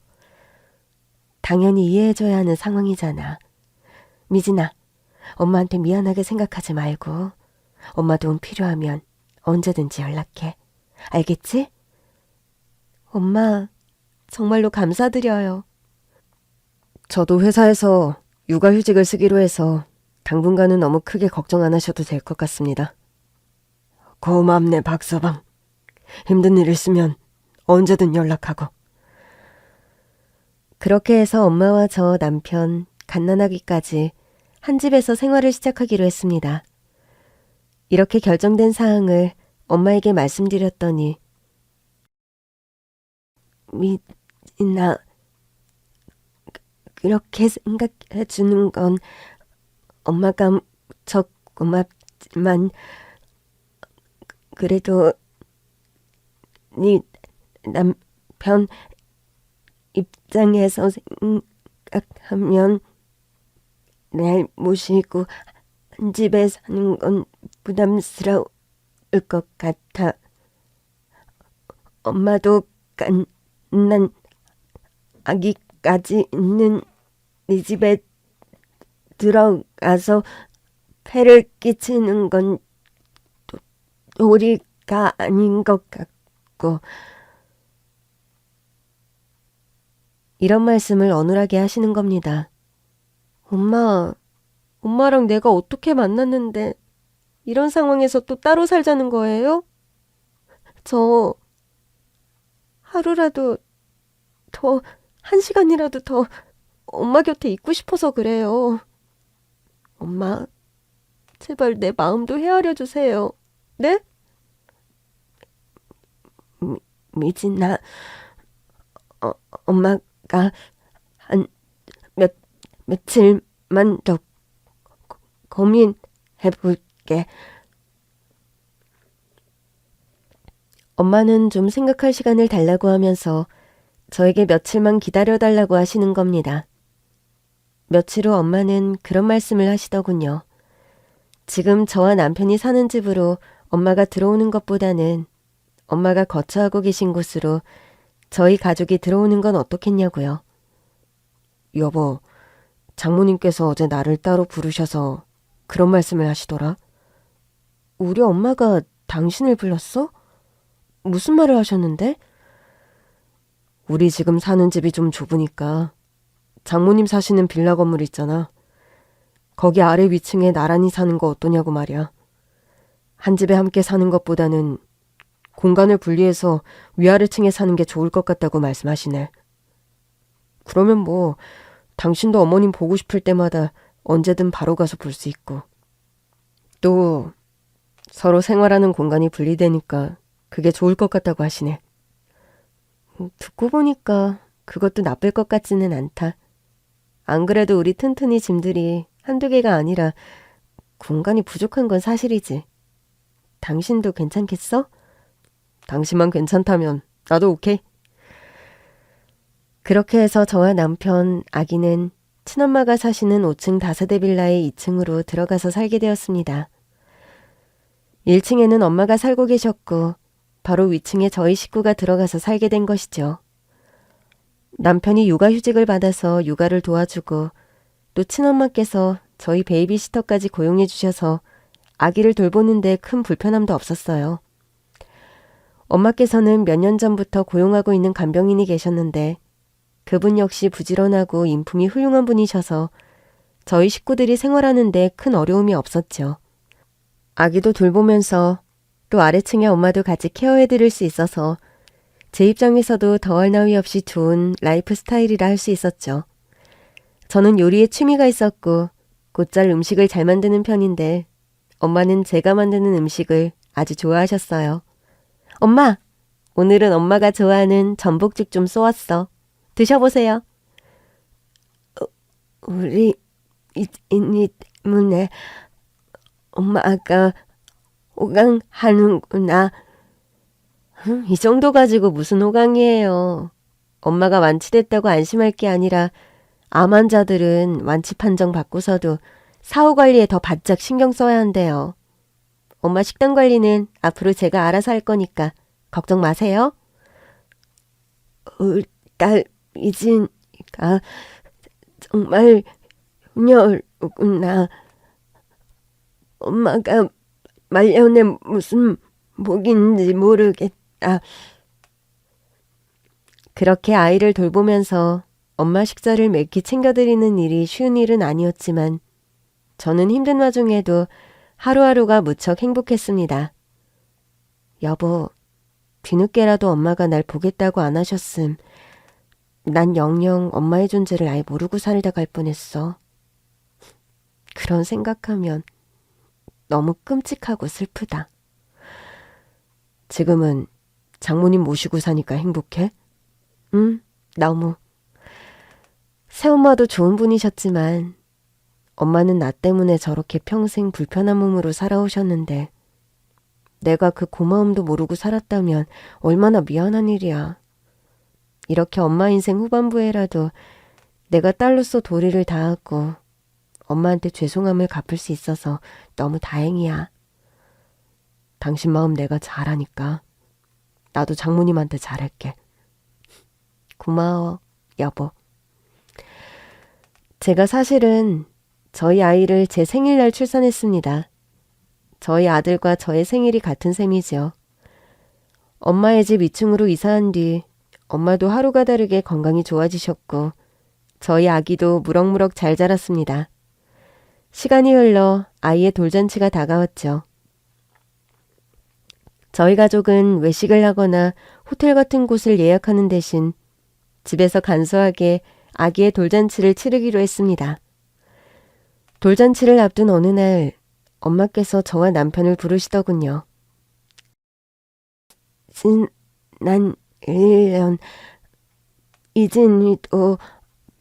Speaker 1: 당연히 이해해줘야 하는 상황이잖아. 미진아, 엄마한테 미안하게 생각하지 말고 엄마 도움 필요하면 언제든지 연락해. 알겠지? 엄마, 정말로 감사드려요. 저도 회사에서 육아휴직을 쓰기로 해서 당분간은 너무 크게 걱정 안 하셔도 될 것 같습니다.
Speaker 2: 고맙네, 박서방. 힘든 일 있으면 언제든 연락하고.
Speaker 1: 그렇게 해서 엄마와 저 남편, 갓난아기까지 한 집에서 생활을 시작하기로 했습니다. 이렇게 결정된 사항을 엄마에게 말씀드렸더니 미진아, 그렇게 생각해 주는 건 엄마가 무척 고맙지만 그래도 네 남편 입장에서 생각하면 날 모시고 한 집에 사는 건 부담스러울 것 같아. 엄마도 갓난 아기까지 있는 네 집에 들어가서 폐를 끼치는 건 도리가 아닌 것 같고. 이런 말씀을 어눌하게 하시는 겁니다. 엄마랑 내가 어떻게 만났는데 이런 상황에서 또 따로 살자는 거예요? 저 하루라도 더, 한 시간이라도 더 엄마 곁에 있고 싶어서 그래요. 엄마, 제발 내 마음도 헤아려 주세요. 네? 미진아, 엄마가 한 며칠만 더 고민해볼게. 엄마는 좀 생각할 시간을 달라고 하면서 저에게 며칠만 기다려달라고 하시는 겁니다. 며칠 후 엄마는 그런 말씀을 하시더군요. 지금 저와 남편이 사는 집으로 엄마가 들어오는 것보다는 엄마가 거처하고 계신 곳으로 저희 가족이 들어오는 건 어떻겠냐고요.
Speaker 2: 여보, 장모님께서 어제 나를 따로 부르셔서 그런 말씀을 하시더라.
Speaker 1: 우리 엄마가 당신을 불렀어? 무슨 말을 하셨는데?
Speaker 2: 우리 지금 사는 집이 좀 좁으니까 장모님 사시는 빌라 건물 있잖아. 거기 아래 위층에 나란히 사는 거 어떠냐고 말이야. 한 집에 함께 사는 것보다는 공간을 분리해서 위아래층에 사는 게 좋을 것 같다고 말씀하시네. 그러면 뭐 당신도 어머님 보고 싶을 때마다 언제든 바로 가서 볼 수 있고, 또 서로 생활하는 공간이 분리되니까 그게 좋을 것 같다고 하시네.
Speaker 1: 듣고 보니까 그것도 나쁠 것 같지는 않다. 안 그래도 우리 튼튼이 짐들이 한두 개가 아니라 공간이 부족한 건 사실이지. 당신도 괜찮겠어?
Speaker 2: 당신만 괜찮다면 나도 오케이.
Speaker 1: 그렇게 해서 저와 남편, 아기는 친엄마가 사시는 5층 다세대 빌라의 2층으로 들어가서 살게 되었습니다. 1층에는 엄마가 살고 계셨고 바로 위층에 저희 식구가 들어가서 살게 된 것이죠. 남편이 육아휴직을 받아서 육아를 도와주고 또 친엄마께서 저희 베이비시터까지 고용해 주셔서 아기를 돌보는데 큰 불편함도 없었어요. 엄마께서는 몇 년 전부터 고용하고 있는 간병인이 계셨는데 그분 역시 부지런하고 인품이 훌륭한 분이셔서 저희 식구들이 생활하는 데 큰 어려움이 없었죠. 아기도 돌보면서 또 아래층의 엄마도 같이 케어해드릴 수 있어서 제 입장에서도 더할 나위 없이 좋은 라이프 스타일이라 할 수 있었죠. 저는 요리에 취미가 있었고 곧잘 음식을 잘 만드는 편인데 엄마는 제가 만드는 음식을 아주 좋아하셨어요. 엄마, 오늘은 엄마가 좋아하는 전복죽 좀 쏘았어. 드셔보세요. 우리 이니 때문에 엄마가 호강하는구나. 이 정도 가지고 무슨 호강이에요. 엄마가 완치됐다고 안심할 게 아니라 암 환자들은 완치 판정 받고서도 사후 관리에 더 바짝 신경 써야 한대요. 엄마 식단 관리는 앞으로 제가 알아서 할 거니까 걱정 마세요. 딸 이진이가 정말 효녀구나. 엄마가 말년에 무슨 복인지 모르겠다. 그렇게 아이를 돌보면서 엄마 식사를 매끼 챙겨드리는 일이 쉬운 일은 아니었지만 저는 힘든 와중에도 하루하루가 무척 행복했습니다. 여보, 뒤늦게라도 엄마가 날 보겠다고 안 하셨음. 난 영영 엄마의 존재를 아예 모르고 살다 갈 뻔했어. 그런 생각하면 너무 끔찍하고 슬프다. 지금은 장모님 모시고 사니까 행복해? 응, 너무. 새엄마도 좋은 분이셨지만 엄마는 나 때문에 저렇게 평생 불편한 몸으로 살아오셨는데 내가 그 고마움도 모르고 살았다면 얼마나 미안한 일이야. 이렇게 엄마 인생 후반부에라도 내가 딸로서 도리를 다하고 엄마한테 죄송함을 갚을 수 있어서 너무 다행이야. 당신 마음 내가 잘 아니까 나도 장모님한테 잘할게. 고마워, 여보. 제가 사실은 저희 아이를 제 생일날 출산했습니다. 저희 아들과 저의 생일이 같은 셈이죠. 엄마의 집 2층으로 이사한 뒤 엄마도 하루가 다르게 건강이 좋아지셨고 저희 아기도 무럭무럭 잘 자랐습니다. 시간이 흘러 아이의 돌잔치가 다가왔죠. 저희 가족은 외식을 하거나 호텔 같은 곳을 예약하는 대신 집에서 간소하게 아기의 돌잔치를 치르기로 했습니다. 돌잔치를 앞둔 어느 날 엄마께서 저와 남편을 부르시더군요. 지난 1년 이진이도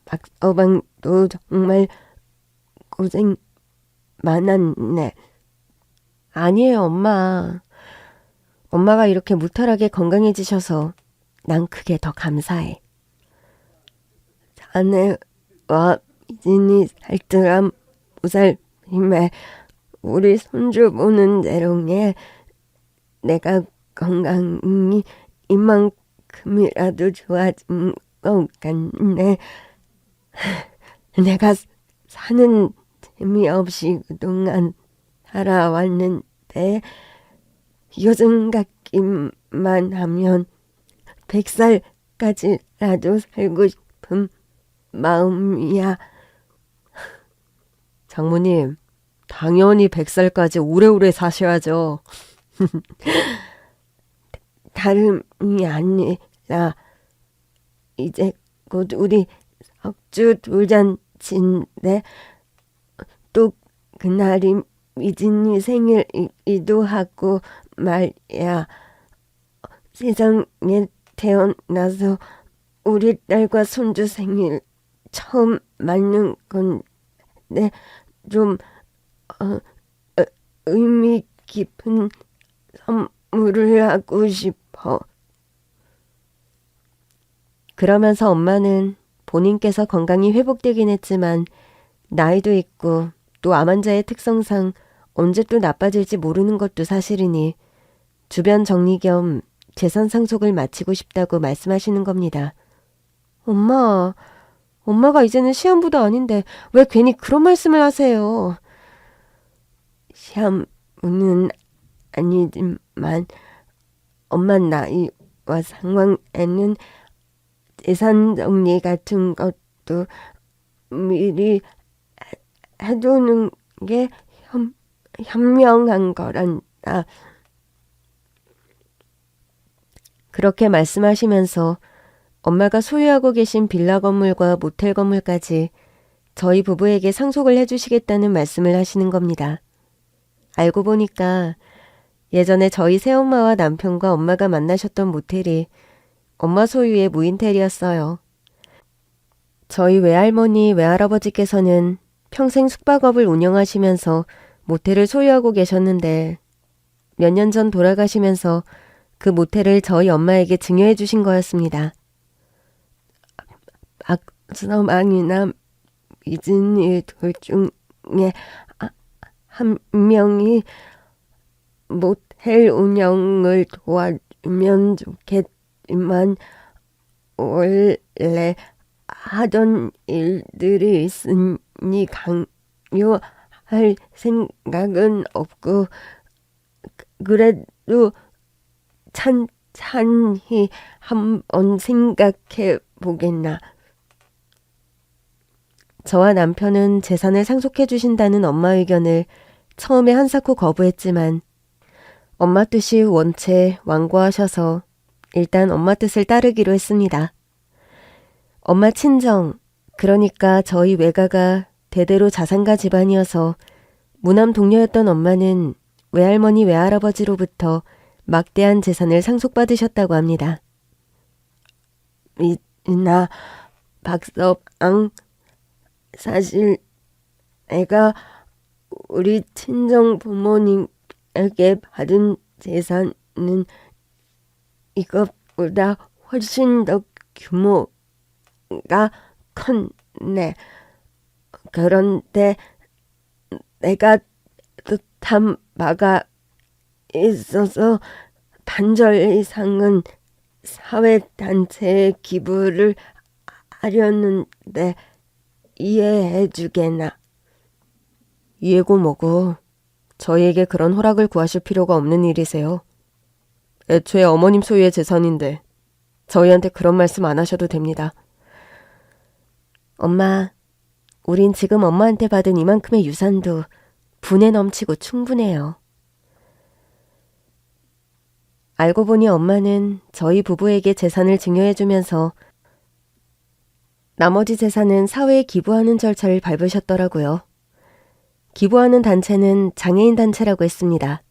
Speaker 1: 박서방도 정말 고생 많았네. 아니에요, 엄마. 엄마가 이렇게 무탈하게 건강해지셔서 난 그게 더 감사해. 자네와 이진이 살뜰한 무살림에 우리 손주 보는 대롱에 내가 건강이 이만큼이라도 좋아진 것 같네. 내가 사는 재미없이 그동안 살아왔는데 요즘 같기만 하면 100살까지라도 살고 싶은 마음이야. 장모님, 당연히 100살까지 오래오래 사셔야죠. 다름이 아니라 이제 곧 우리 석주 돌잔치인데 또 그날이 미진이 생일이기도 하고 말이야. 세상에 태어나서 우리 딸과 손주 생일 처음 맞는 건데 좀 의미 깊은 선물을 하고 싶어. 그러면서 엄마는 본인께서 건강이 회복되긴 했지만 나이도 있고 또 암 환자의 특성상 언제 또 나빠질지 모르는 것도 사실이니 주변 정리 겸 재산 상속을 마치고 싶다고 말씀하시는 겁니다. 엄마가 이제는 시한부도 아닌데 왜 괜히 그런 말씀을 하세요? 시한부는 아니지만 엄마 나이와 상황에는 재산 정리 같은 것도 미리 해두는 게 현명한 거란다. 그렇게 말씀하시면서 엄마가 소유하고 계신 빌라 건물과 모텔 건물까지 저희 부부에게 상속을 해주시겠다는 말씀을 하시는 겁니다. 알고 보니까 예전에 저희 새엄마와 남편과 엄마가 만나셨던 모텔이 엄마 소유의 무인텔이었어요. 저희 외할머니, 외할아버지께서는 평생 숙박업을 운영하시면서 모텔을 소유하고 계셨는데 몇 년 전 돌아가시면서 그 모텔을 저희 엄마에게 증여해 주신 거였습니다. 박서방이나 미진이 둘 중에 한 명이 모텔 운영을 도와주면 좋겠지만 원래 하던 일들이 있으니 강요할 생각은 없고 그래도 찬찬히 한번 생각해 보겠나. 저와 남편은 재산을 상속해 주신다는 엄마 의견을 처음에 한사코 거부했지만 엄마 뜻이 원체 완고하셔서 일단 엄마 뜻을 따르기로 했습니다. 엄마 친정, 그러니까 저희 외가가 대대로 자산가 집안이어서 무남 동료였던 엄마는 외할머니 외할아버지로부터 막대한 재산을 상속받으셨다고 합니다. 미나 박서방, 사실 내가 우리 친정 부모님에게 받은 재산은 이것보다 훨씬 더 규모가 컸네. 그런데 내가 뜻한 바가 있어서 반절 이상은 사회단체에 기부를 하려는데 이해해 주게나. 이해고 뭐고 저희에게 그런 허락을 구하실 필요가 없는 일이세요. 애초에 어머님 소유의 재산인데 저희한테 그런 말씀 안 하셔도 됩니다. 엄마, 우린 지금 엄마한테 받은 이만큼의 유산도 분에 넘치고 충분해요. 알고 보니 엄마는 저희 부부에게 재산을 증여해주면서 나머지 재산은 사회에 기부하는 절차를 밟으셨더라고요. 기부하는 단체는 장애인 단체라고 했습니다.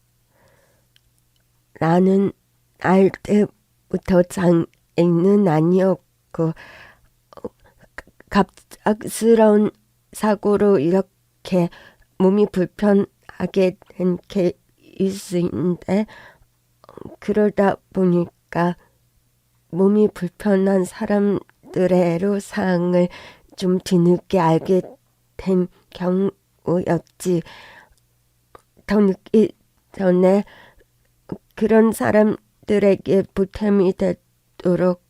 Speaker 1: 나는 알 때부터 장애인은 아니었고 갑작스러운 사고로 이렇게 몸이 불편하게 된 케이스인데 그러다 보니까 몸이 불편한 사람들의 애로사항을 좀 뒤늦게 알게 된 경우였지. 더 늦기 전에 그런 사람들에게 보탬이 되도록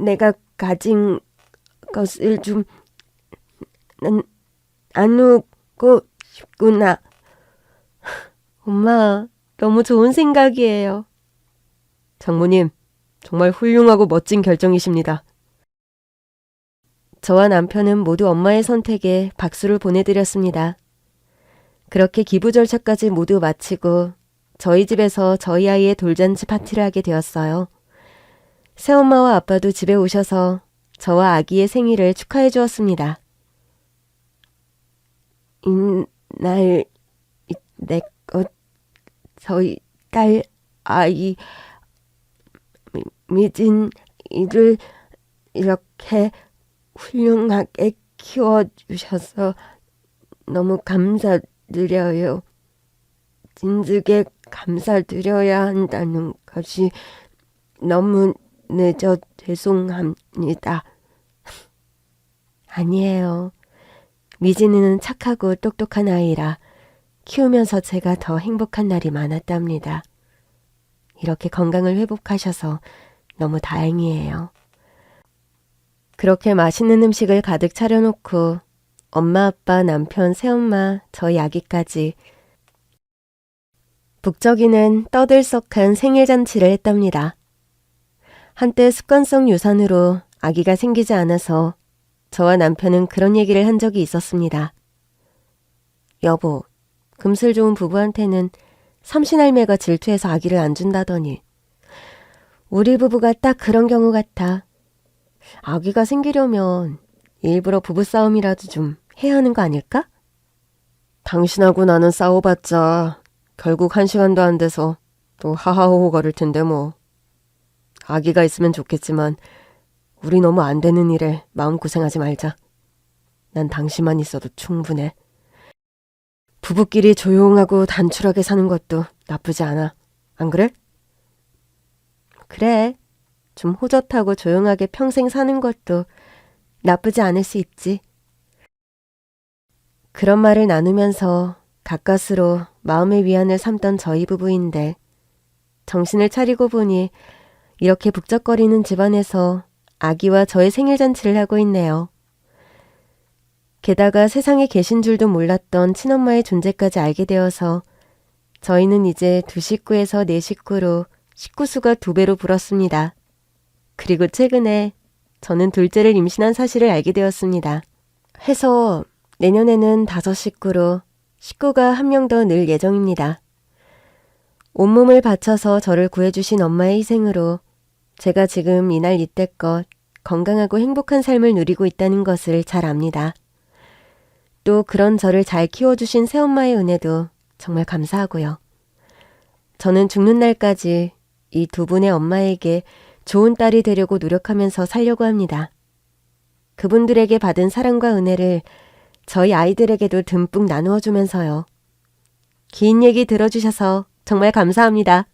Speaker 1: 내가 가진 것을 좀 나누고 싶구나. 엄마, 너무 좋은 생각이에요. 장모님, 정말 훌륭하고 멋진 결정이십니다. 저와 남편은 모두 엄마의 선택에 박수를 보내드렸습니다. 그렇게 기부 절차까지 모두 마치고 저희 집에서 저희 아이의 돌잔치 파티를 하게 되었어요. 새엄마와 아빠도 집에 오셔서 저와 아기의 생일을 축하해 주었습니다. 이날 내 것 저희 딸 아이 미진이를 이렇게 훌륭하게 키워주셔서 너무 감사드려요. 진즉에 감사드려야 한다는 것이 너무 늦어 죄송합니다. 아니에요. 미진이는 착하고 똑똑한 아이라 키우면서 제가 더 행복한 날이 많았답니다. 이렇게 건강을 회복하셔서 너무 다행이에요. 그렇게 맛있는 음식을 가득 차려놓고 엄마, 아빠, 남편, 새엄마, 저희 아기까지 북적이는 떠들썩한 생일잔치를 했답니다. 한때 습관성 유산으로 아기가 생기지 않아서 저와 남편은 그런 얘기를 한 적이 있었습니다. 여보, 금슬 좋은 부부한테는 삼신할매가 질투해서 아기를 안 준다더니 우리 부부가 딱 그런 경우 같아. 아기가 생기려면 일부러 부부싸움이라도 좀 해야 하는 거 아닐까? 당신하고 나는 싸워봤자
Speaker 2: 결국 1시간도 안 돼서 또 하하호호 거릴 텐데 뭐. 아기가 있으면 좋겠지만 우리 너무 안 되는 일에 마음고생하지 말자. 난 당신만 있어도 충분해. 부부끼리 조용하고 단출하게 사는 것도 나쁘지 않아. 안 그래?
Speaker 1: 그래. 좀 호젓하고 조용하게 평생 사는 것도 나쁘지 않을 수 있지. 그런 말을 나누면서 가까스로 마음의 위안을 삼던 저희 부부인데 정신을 차리고 보니 이렇게 북적거리는 집안에서 아기와 저의 생일잔치를 하고 있네요. 게다가 세상에 계신 줄도 몰랐던 친엄마의 존재까지 알게 되어서 저희는 이제 2식구에서 4식구로 식구수가 2배로 불었습니다. 그리고 최근에 저는 둘째를 임신한 사실을 알게 되었습니다. 해서 내년에는 5식구로 식구가 1명 더 늘 예정입니다. 온몸을 바쳐서 저를 구해주신 엄마의 희생으로 제가 지금 이날 이때껏 건강하고 행복한 삶을 누리고 있다는 것을 잘 압니다. 또 그런 저를 잘 키워주신 새엄마의 은혜도 정말 감사하고요. 저는 죽는 날까지 이 2분의 엄마에게 좋은 딸이 되려고 노력하면서 살려고 합니다. 그분들에게 받은 사랑과 은혜를 저희 아이들에게도 듬뿍 나누어 주면서요. 긴 얘기 들어주셔서 정말 감사합니다.